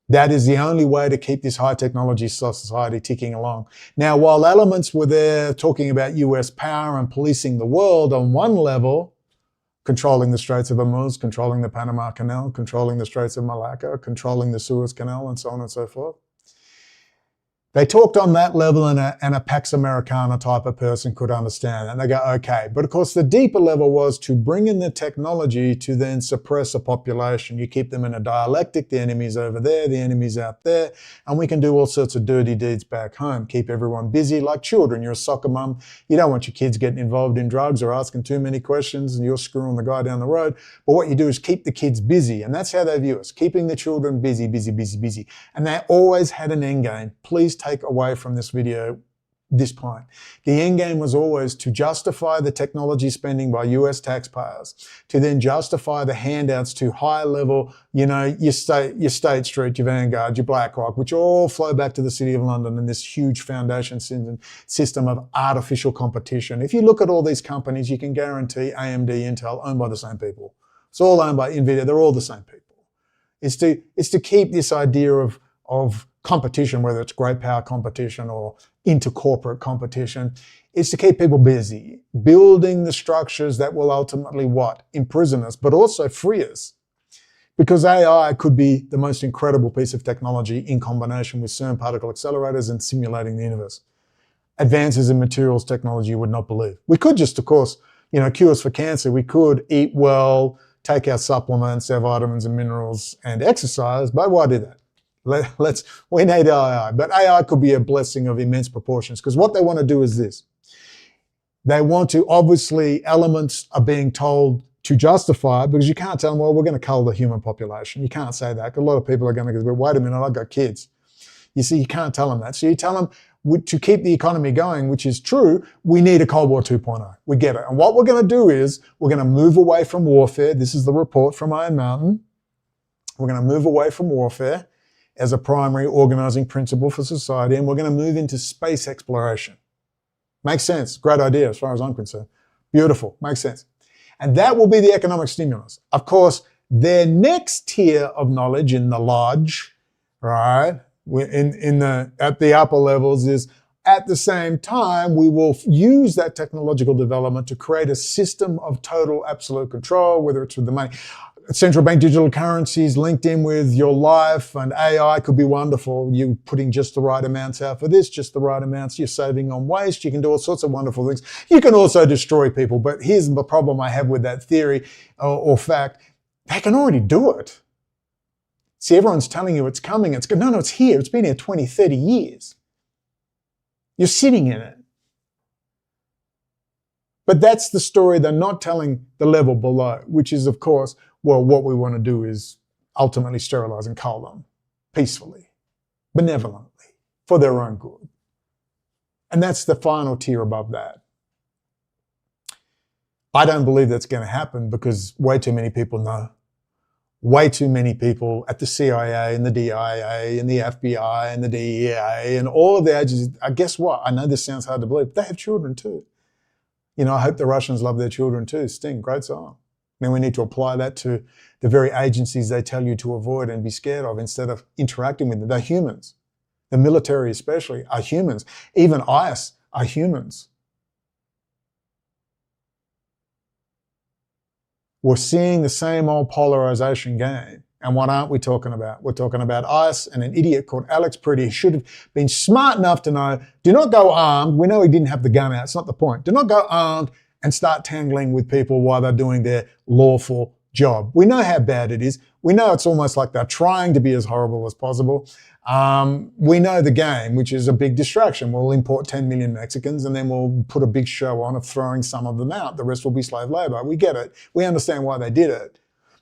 That is the only way to keep this high technology society ticking along. Now, while elements were there talking about US power and policing the world on one level, controlling the Straits of Hormuz, controlling the Panama Canal, controlling the Straits of Malacca, controlling the Suez Canal, and so on and so forth. They talked on that level, and a Pax Americana type of person could understand. And they go, okay. But of course, the deeper level was to bring in the technology to then suppress a population. You keep them in a dialectic, the enemy's over there, the enemy's out there, and we can do all sorts of dirty deeds back home. Keep everyone busy like children. You're a soccer mum. You don't want your kids getting involved in drugs or asking too many questions, and you're screwing the guy down the road. But what you do is keep the kids busy, and that's how they view us, keeping the children busy, busy, busy, busy. And they always had an end game. Please take away from this video this point. The end game was always to justify the technology spending by US taxpayers, to then justify the handouts to high level, your State Street, your Vanguard, your BlackRock, which all flow back to the City of London in this huge foundation system of artificial competition. If you look at all these companies, you can guarantee AMD, Intel, owned by the same people. It's all owned by NVIDIA. They're all the same people. It's to keep this idea of competition, whether it's great power competition or intercorporate competition, is to keep people busy, building the structures that will ultimately what? Imprison us, but also free us. Because AI could be the most incredible piece of technology in combination with CERN particle accelerators and simulating the universe. Advances in materials technology you would not believe. We could just, of course, cures for cancer. We could eat well, take our supplements, our vitamins and minerals, and exercise, but why do that? We need AI, but AI could be a blessing of immense proportions, because what they want to do is this. They want to, obviously, elements are being told to justify it, because you can't tell them, well, we're going to cull the human population. You can't say that. A lot of people are going to go, wait a minute, I've got kids. You see, you can't tell them that. So you tell them to keep the economy going, which is true, we need a Cold War 2.0. We get it. And what we're going to do is we're going to move away from warfare. This is the report from Iron Mountain. We're going to move away from warfare as a primary organizing principle for society, and we're going to move into space exploration. Makes sense. Great idea as far as I'm concerned. Beautiful. Makes sense. And that will be the economic stimulus. Of course, their next tier of knowledge in the lodge, right, at the upper levels is, at the same time, we will use that technological development to create a system of total absolute control, whether it's with the money. Central bank digital currencies linked in with your life, and AI could be wonderful. You're putting just the right amounts out for this, just the right amounts. You're saving on waste. You can do all sorts of wonderful things. You can also destroy people. But here's the problem I have with that theory or fact. They can already do it. See, everyone's telling you it's coming. No, it's here. It's been here 20, 30 years. You're sitting in it. But that's the story they're not telling the level below, which is, of course, well, what we want to do is ultimately sterilize and cull them peacefully, benevolently, for their own good. And that's the final tier above that. I don't believe that's going to happen, because way too many people know. Way too many people at the CIA and the DIA and the FBI and the DEA and all of the agencies. Guess what? I know this sounds hard to believe, but they have children too. I hope the Russians love their children too. Sting, great song. Then we need to apply that to the very agencies they tell you to avoid and be scared of instead of interacting with them. They're humans. The military especially are humans. Even ICE are humans. We're seeing the same old polarization game. And what aren't we talking about? We're talking about ICE and an idiot called Alex Priddy, who should have been smart enough to know, do not go armed. We know he didn't have the gun out. It's not the point. Do not go armed and start tangling with people while they're doing their lawful job. We know how bad it is. We know it's almost like they're trying to be as horrible as possible. We know the game, which is a big distraction. We'll import 10 million Mexicans and then we'll put a big show on of throwing some of them out. The rest will be slave labor. We get it. We understand why they did it.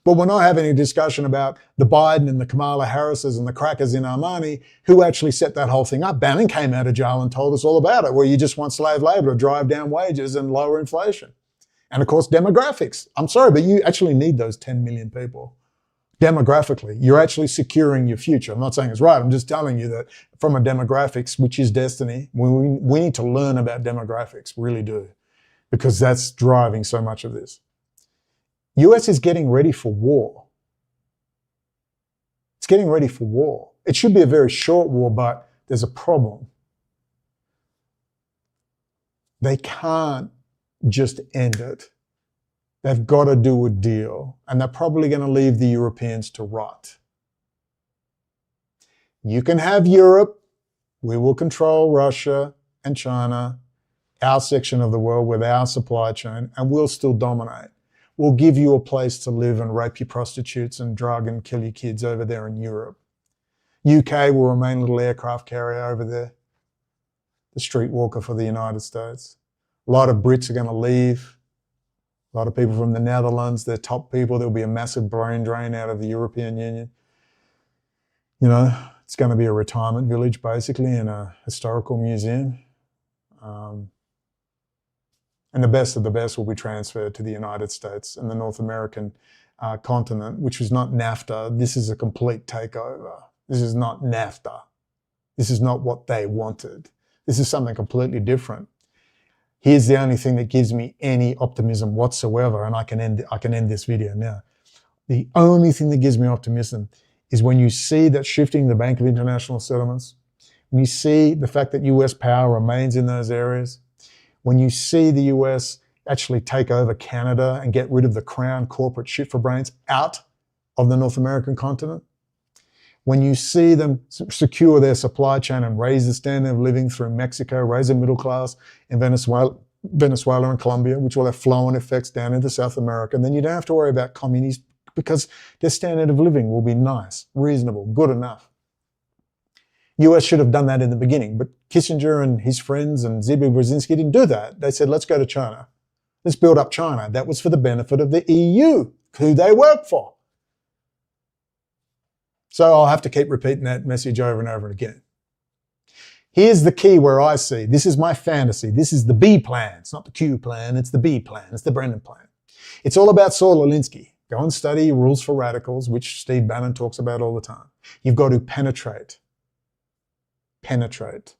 But we're not having a discussion about the Biden and the Kamala Harrises and the crackers in Armani who actually set that whole thing up. Bannon came out of jail and told us all about it, where you just want slave labor to drive down wages and lower inflation. And of course, demographics. I'm sorry, but you actually need those 10 million people. Demographically, you're actually securing your future. I'm not saying it's right. I'm just telling you that from a demographics, which is destiny, we need to learn about demographics, really do, because that's driving so much of this. US is getting ready for war. It's getting ready for war. It should be a very short war, but there's a problem. They can't just end it. They've got to do a deal, and they're probably going to leave the Europeans to rot. You can have Europe. We will control Russia and China, our section of the world with our supply chain, and we'll still dominate. We'll give you a place to live and rape your prostitutes and drug and kill your kids over there in Europe. UK will remain a little aircraft carrier over there, the streetwalker for the United States. A lot of Brits are going to leave. A lot of people from the Netherlands, they're top people. There'll be a massive brain drain out of the European Union. You know, it's going to be a retirement village, basically, and a historical museum. And the best of the best will be transferred to the United States and the North American continent, which is not NAFTA. This is a complete takeover. This is not NAFTA. This is not what they wanted. This is something completely different. Here's the only thing that gives me any optimism whatsoever, and I can end this video now. The only thing that gives me optimism is when you see that shifting the Bank of International Settlements, when you see the fact that US power remains in those areas, when you see the US actually take over Canada and get rid of the crown corporate shit for brains out of the North American continent, when you see them secure their supply chain and raise the standard of living through Mexico, raise the middle class in Venezuela and Colombia, which will have flow-on effects down into South America, then you don't have to worry about communists because their standard of living will be nice, reasonable, good enough. US should have done that in the beginning, but Kissinger and his friends and Zbigniew Brzezinski didn't do that. They said, let's go to China. Let's build up China. That was for the benefit of the EU, who they work for. So I'll have to keep repeating that message over and over again. Here's the key where I see, this is my fantasy, this is the B plan. It's not the Q plan, it's the B plan, it's the Brendon plan. It's all about Saul Alinsky. Go and study Rules for Radicals, which Steve Bannon talks about all the time. You've got to penetrate. Penetrate.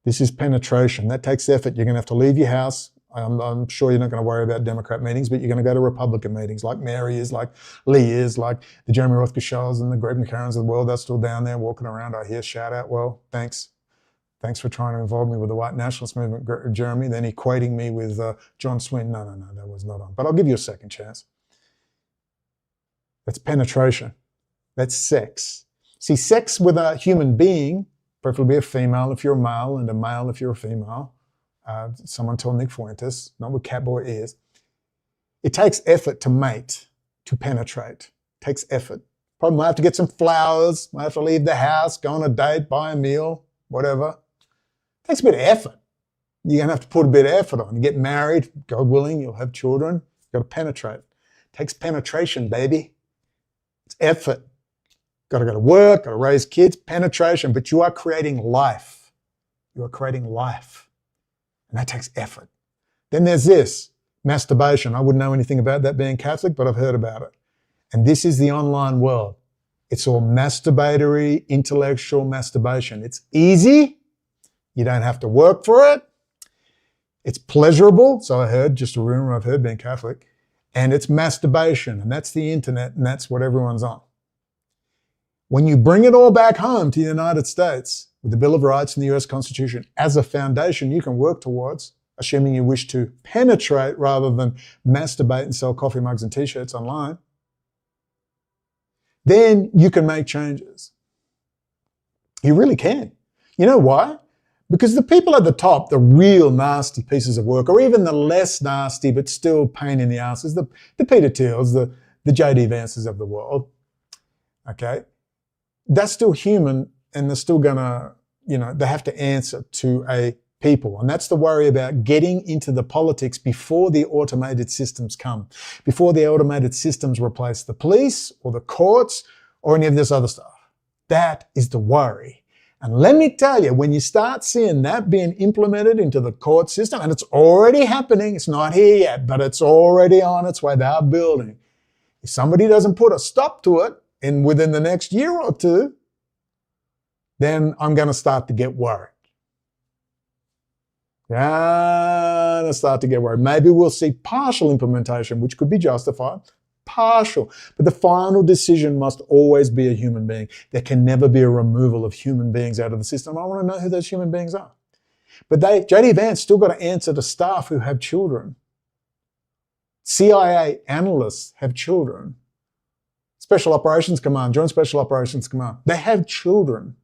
This is penetration. That takes effort. You're going to have to leave your house. I'm sure you're not going to worry about Democrat meetings, but you're going to go to Republican meetings like Mary is, like Lee is, like the Jeremy Rothschilds and the Greg McCarrans of the world. They're still down there walking around. I hear shout out, well, thanks. Thanks for trying to involve me with the white nationalist movement, Jeremy. Then equating me with John Swin. No, that was not on. But I'll give you a second chance. That's penetration. That's sex. See, sex with a human being, preferably a female if you're a male and a male if you're a female. Someone told Nick Fuentes, not with catboy ears. It takes effort to mate, to penetrate. It takes effort. Probably might have to get some flowers, might have to leave the house, go on a date, buy a meal, whatever. It takes a bit of effort. You're going to have to put a bit of effort on. You get married, God willing, you'll have children. You've got to penetrate. It takes penetration, baby. It's effort. Got to go to work, got to raise kids, penetration, but you are creating life. You are creating life. And that takes effort. Then there's this, masturbation. I wouldn't know anything about that being Catholic, but I've heard about it. And this is the online world. It's all masturbatory, intellectual masturbation. It's easy. You don't have to work for it. It's pleasurable. So I heard, just a rumor I've heard being Catholic. And it's masturbation. And that's the internet. And that's what everyone's on. When you bring it all back home to the United States, with the Bill of Rights and the US Constitution as a foundation you can work towards, assuming you wish to penetrate rather than masturbate and sell coffee mugs and t-shirts online, then you can make changes. You really can. You know why? Because the people at the top, the real nasty pieces of work, or even the less nasty but still pain in the asses, the Peter Thiels, the JD Vances of the world, okay, they're still human and they're still gonna, they have to answer to a people. And that's the worry about getting into the politics before the automated systems come, before the automated systems replace the police or the courts or any of this other stuff. That is the worry. And let me tell you, when you start seeing that being implemented into the court system, and it's already happening, it's not here yet, but it's already on its way, they're building. If somebody doesn't put a stop to it within the next year or two, then I'm going to start to get worried. Gonna start to get worried. Maybe we'll see partial implementation, which could be justified. Partial. But the final decision must always be a human being. There can never be a removal of human beings out of the system. I want to know who those human beings are. But JD Vance still got to answer to staff who have children. CIA analysts have children. Special Operations Command, Joint Special Operations Command, they have children.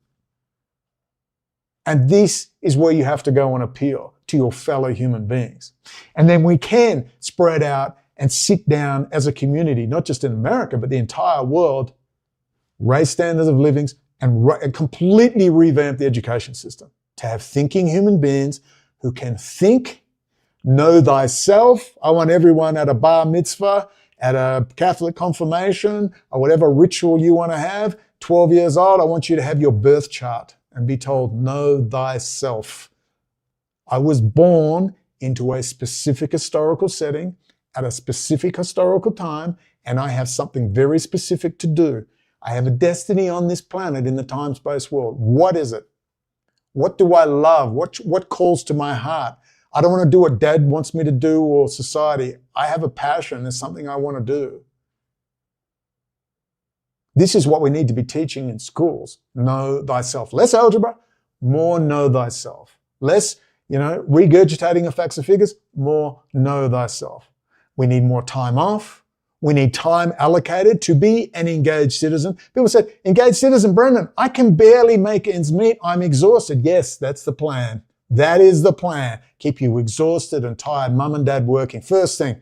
And this is where you have to go and appeal to your fellow human beings. And then we can spread out and sit down as a community, not just in America, but the entire world, raise standards of living and completely revamp the education system to have thinking human beings who can think, know thyself. I want everyone at a bar mitzvah, at a Catholic confirmation, or whatever ritual you want to have, 12 years old, I want you to have your birth chart and be told, know thyself. I was born into a specific historical setting at a specific historical time, and I have something very specific to do. I have a destiny on this planet in the time-space world. What is it? What do I love? What calls to my heart? I don't want to do what dad wants me to do or society. I have a passion. There's something I want to do. This is what we need to be teaching in schools. Know thyself. Less algebra, more know thyself. Less, regurgitating of facts and figures, more know thyself. We need more time off. We need time allocated to be an engaged citizen. People say, engaged citizen, Brendon, I can barely make ends meet. I'm exhausted. Yes, that's the plan. That is the plan. Keep you exhausted and tired, mum and dad working. First thing,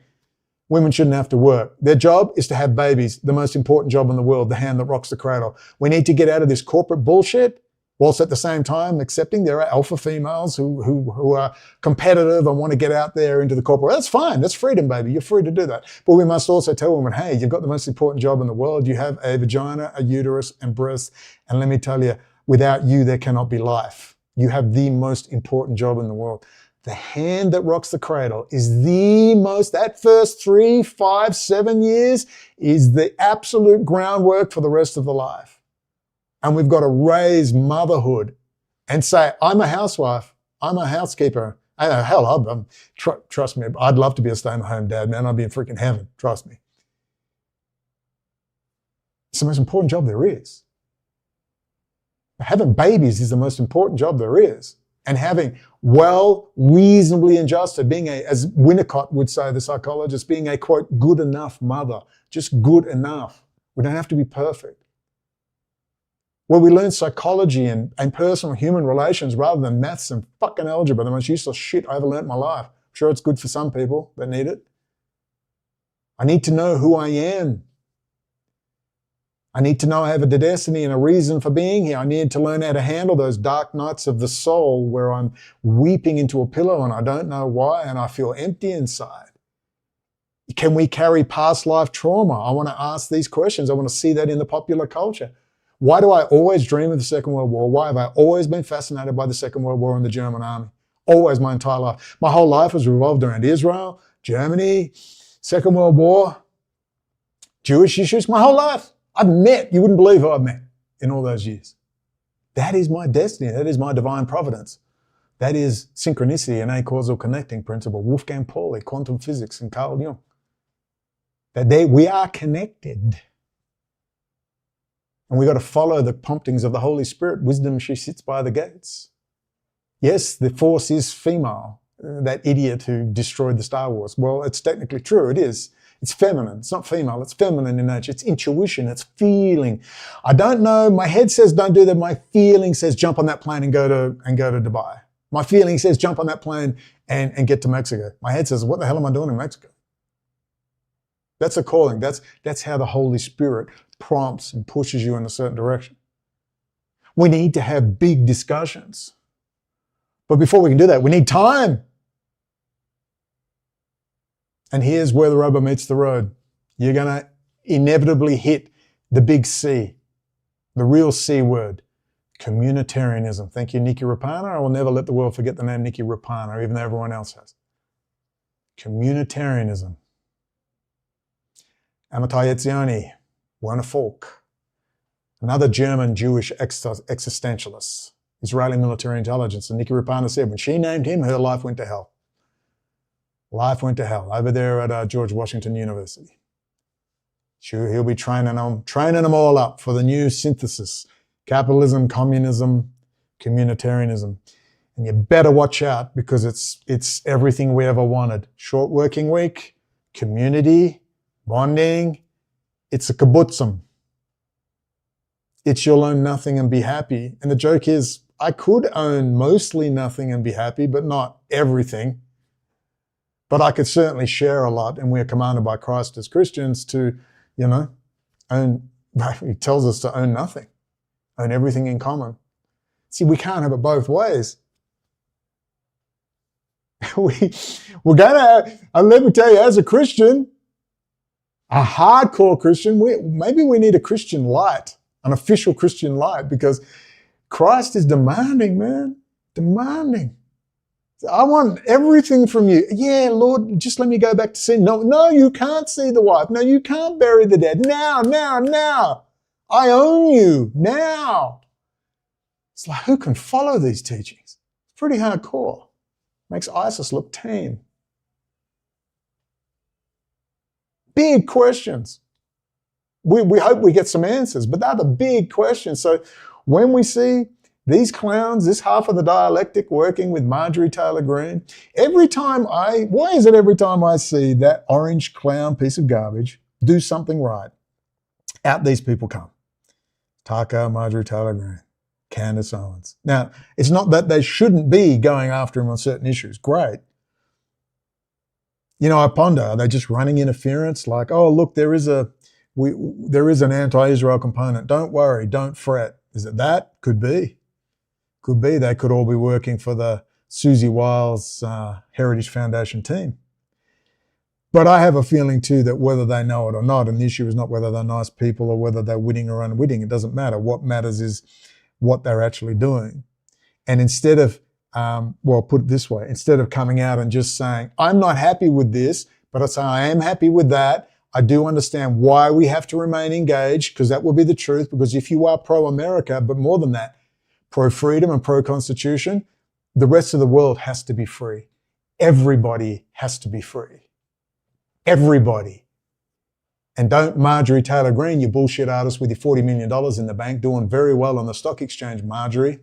women shouldn't have to work. Their job is to have babies, the most important job in the world, the hand that rocks the cradle. We need to get out of this corporate bullshit, whilst at the same time accepting there are alpha females who are competitive and want to get out there into the corporate. That's fine. That's freedom, baby. You're free to do that. But we must also tell women, hey, you've got the most important job in the world. You have a vagina, a uterus, and breasts. And let me tell you, without you, there cannot be life. You have the most important job in the world. The hand that rocks the cradle is the most, that first 3, 5, 7 years is the absolute groundwork for the rest of the life. And we've got to raise motherhood and say, I'm a housewife, I'm a housekeeper. Trust me, I'd love to be a stay-at-home dad, man. I'd be in freaking heaven, trust me. It's the most important job there is. Having babies is the most important job there is. And having reasonably adjusted, being as Winnicott would say, the psychologist, being a, quote, good enough mother, just good enough. We don't have to be perfect. Where we learn psychology and personal human relations rather than maths and fucking algebra, the most useless shit I ever learned in my life. I'm sure it's good for some people that need it. I need to know who I am. I need to know I have a destiny and a reason for being here. I need to learn how to handle those dark nights of the soul where I'm weeping into a pillow and I don't know why and I feel empty inside. Can we carry past life trauma? I want to ask these questions. I want to see that in the popular culture. Why do I always dream of the Second World War? Why have I always been fascinated by the Second World War and the German army? Always, my entire life. My whole life has revolved around Israel, Germany, Second World War, Jewish issues, my whole life. You wouldn't believe who I've met in all those years. That is my destiny. That is my divine providence. That is synchronicity and a causal connecting principle. Wolfgang Pauli, quantum physics, and Carl Jung. We are connected. And we got to follow the promptings of the Holy Spirit. Wisdom, she sits by the gates. Yes, the Force is female. That idiot who destroyed the Star Wars. Well, it's technically true. It is. It's feminine. It's not female. It's feminine in nature. It's intuition. It's feeling. I don't know. My head says don't do that. My feeling says jump on that plane and go to Dubai. My feeling says jump on that plane and get to Mexico. My head says, what the hell am I doing in Mexico? That's a calling. That's how the Holy Spirit prompts and pushes you in a certain direction. We need to have big discussions. But before we can do that, we need time. And here's where the rubber meets the road. You're going to inevitably hit the big C, the real C word, communitarianism. Thank you, Nikki Rapana. I will never let the world forget the name Nikki Rapana, even though everyone else has. Communitarianism. Amitai Etzioni, Werner Falk, another German Jewish existentialist, Israeli military intelligence. And Nikki Rapana said when she named him, her life went to hell. Life went to hell over there at George Washington University. Sure, he'll be training them all up for the new synthesis. Capitalism, communism, communitarianism. And you better watch out because it's everything we ever wanted. Short working week, community, bonding. It's a kibbutzim. It's you'll own nothing and be happy. And the joke is, I could own mostly nothing and be happy, but not everything. But I could certainly share a lot, and we're commanded by Christ as Christians to, own, he tells us to own nothing, own everything in common. See, we can't have it both ways. We're going to, let me tell you, as a Christian, a hardcore Christian, maybe we need a Christian light, an official Christian light, because Christ is demanding, man, demanding. I want everything from you. Yeah, Lord, just let me go back to sin. No, you can't see the wife. No, you can't bury the dead. Now. I own you now. It's like, who can follow these teachings? It's pretty hardcore. Makes ISIS look tame. Big questions. We hope we get some answers, but they're the big questions. So when we see these clowns, this half of the dialectic working with Marjorie Taylor Greene, why is it every time I see that orange clown piece of garbage do something right, out these people come. Taka, Marjorie Taylor Greene, Candace Owens. Now, it's not that they shouldn't be going after him on certain issues. Great. I ponder, are they just running interference? Like, oh, look, there is an anti-Israel component. Don't worry, don't fret. Is it that? Could be. Could be. They could all be working for the Susie Wiles Heritage Foundation team. But I have a feeling too that whether they know it or not, and the issue is not whether they're nice people or whether they're witting or unwitting, it doesn't matter. What matters is what they're actually doing. And instead of, put it this way, instead of coming out and just saying, I'm not happy with this, but I say I am happy with that. I do understand why we have to remain engaged, because that will be the truth. Because if you are pro-America, but more than that, pro-freedom and pro-constitution, the rest of the world has to be free. Everybody has to be free. Everybody. And don't Marjorie Taylor Greene, you bullshit artist with your $40 million in the bank, doing very well on the stock exchange, Marjorie.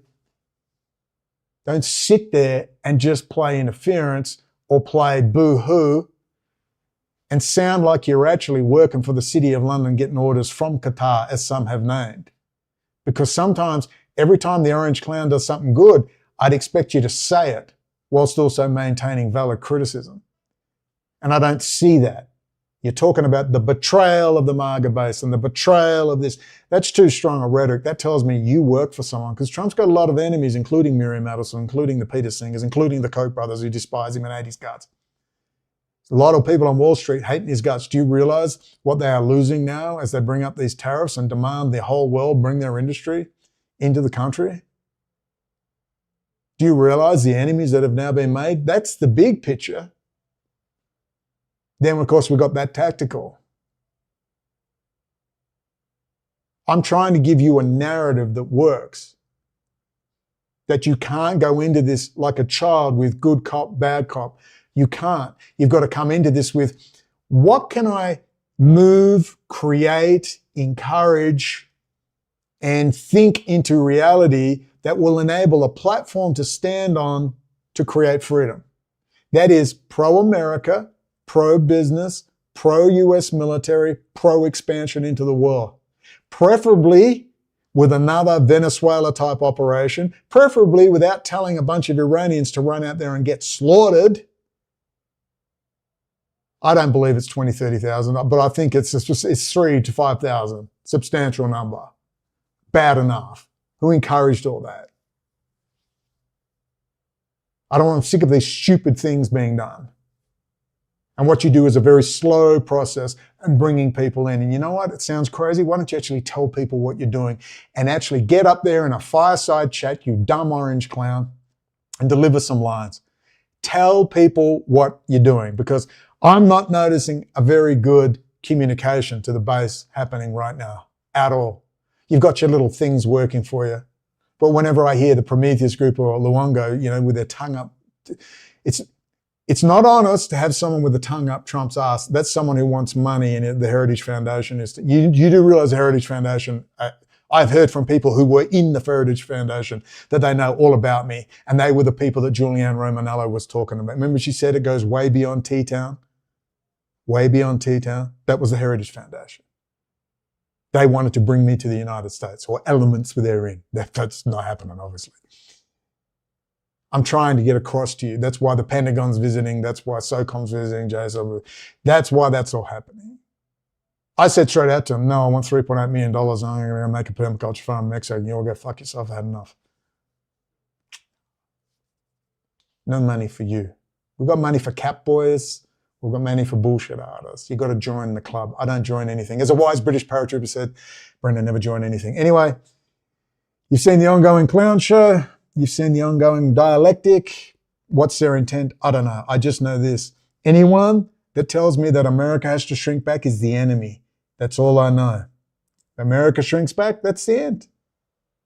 Don't sit there and just play interference or play boo-hoo and sound like you're actually working for the City of London getting orders from Qatar, as some have named. Because sometimes, every time the orange clown does something good, I'd expect you to say it whilst also maintaining valid criticism. And I don't see that. You're talking about the betrayal of the MAGA base and the betrayal of this. That's too strong a rhetoric. That tells me you work for someone, because Trump's got a lot of enemies, including Miriam Adelson, including the Peter Singers, including the Koch brothers who despise him and hate his guts. A lot of people on Wall Street hating his guts. Do you realize what they are losing now as they bring up these tariffs and demand the whole world bring their industry into the country? Do you realize the enemies that have now been made? That's the big picture. Then, of course, we've got that tactical. I'm trying to give you a narrative that works. That you can't go into this like a child with good cop, bad cop. You can't. You've got to come into this with, what can I move, create, encourage, and think into reality that will enable a platform to stand on to create freedom? That is pro-America, pro-business, pro-US military, pro-expansion into the world. Preferably with another Venezuela-type operation, preferably without telling a bunch of Iranians to run out there and get slaughtered. I don't believe it's 20, 30,000, but I think it's 3 to 5,000, substantial number. Bad enough. Who encouraged all that? I'm sick of these stupid things being done. And what you do is a very slow process and bringing people in. And you know what? It sounds crazy. Why don't you actually tell people what you're doing and actually get up there in a fireside chat, you dumb orange clown, and deliver some lines. Tell people what you're doing, because I'm not noticing a very good communication to the base happening right now at all. You've got your little things working for you. But whenever I hear the Prometheus group or Luongo, with their tongue up, it's not honest to have someone with the tongue up Trump's ass. That's someone who wants money, and the Heritage Foundation is. You do realize the Heritage Foundation, I've heard from people who were in the Heritage Foundation that they know all about me, and they were the people that Julianne Romanello was talking about. Remember she said it goes way beyond T-Town? Way beyond T-Town? That was the Heritage Foundation. They wanted to bring me to the United States, or elements therein. That's not happening, obviously. I'm trying to get across to you. That's why the Pentagon's visiting. That's why SOCOM's visiting, JSW. That's why that's all happening. I said straight out to him, no, I want $3.8 million. I'm going to make a permaculture farm in Mexico. And you'll go fuck yourself. I had enough. No money for you. We've got money for cap boys. We've got money for bullshit artists. You've got to join the club. I don't join anything. As a wise British paratrooper said, Brendon never joined anything. Anyway, you've seen the ongoing clown show. You've seen the ongoing dialectic. What's their intent? I don't know. I just know this. Anyone that tells me that America has to shrink back is the enemy. That's all I know. If America shrinks back, that's the end.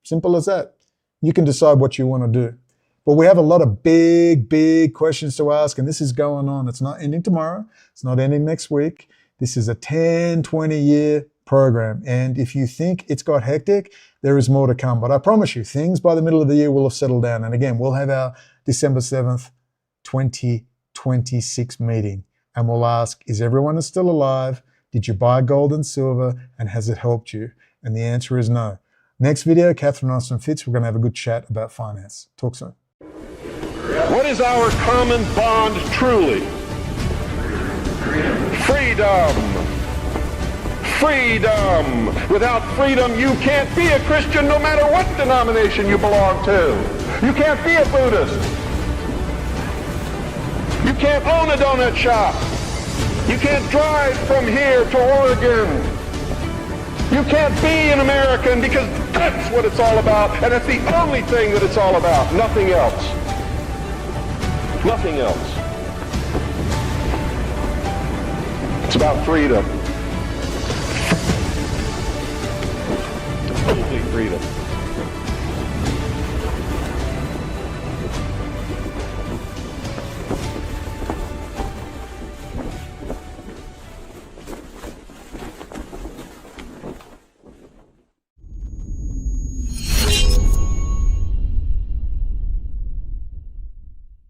Simple as that. You can decide what you want to do. But we have a lot of big, big questions to ask, and this is going on. It's not ending tomorrow. It's not ending next week. This is a 10, 20-year program. And if you think it's got hectic, there is more to come. But I promise you, things by the middle of the year will have settled down. And again, we'll have our December 7th, 2026 meeting. And we'll ask, is everyone still alive? Did you buy gold and silver? And has it helped you? And the answer is no. Next video, Catherine Austin Fitz, we're going to have a good chat about finance. Talk soon. What is our common bond truly? Freedom. Freedom. Without freedom, you can't be a Christian no matter what denomination you belong to. You can't be a Buddhist. You can't own a donut shop. You can't drive from here to Oregon. You can't be an American, because that's what it's all about, and that's the only thing that it's all about. Nothing else. Nothing else. It's about freedom. Only freedom.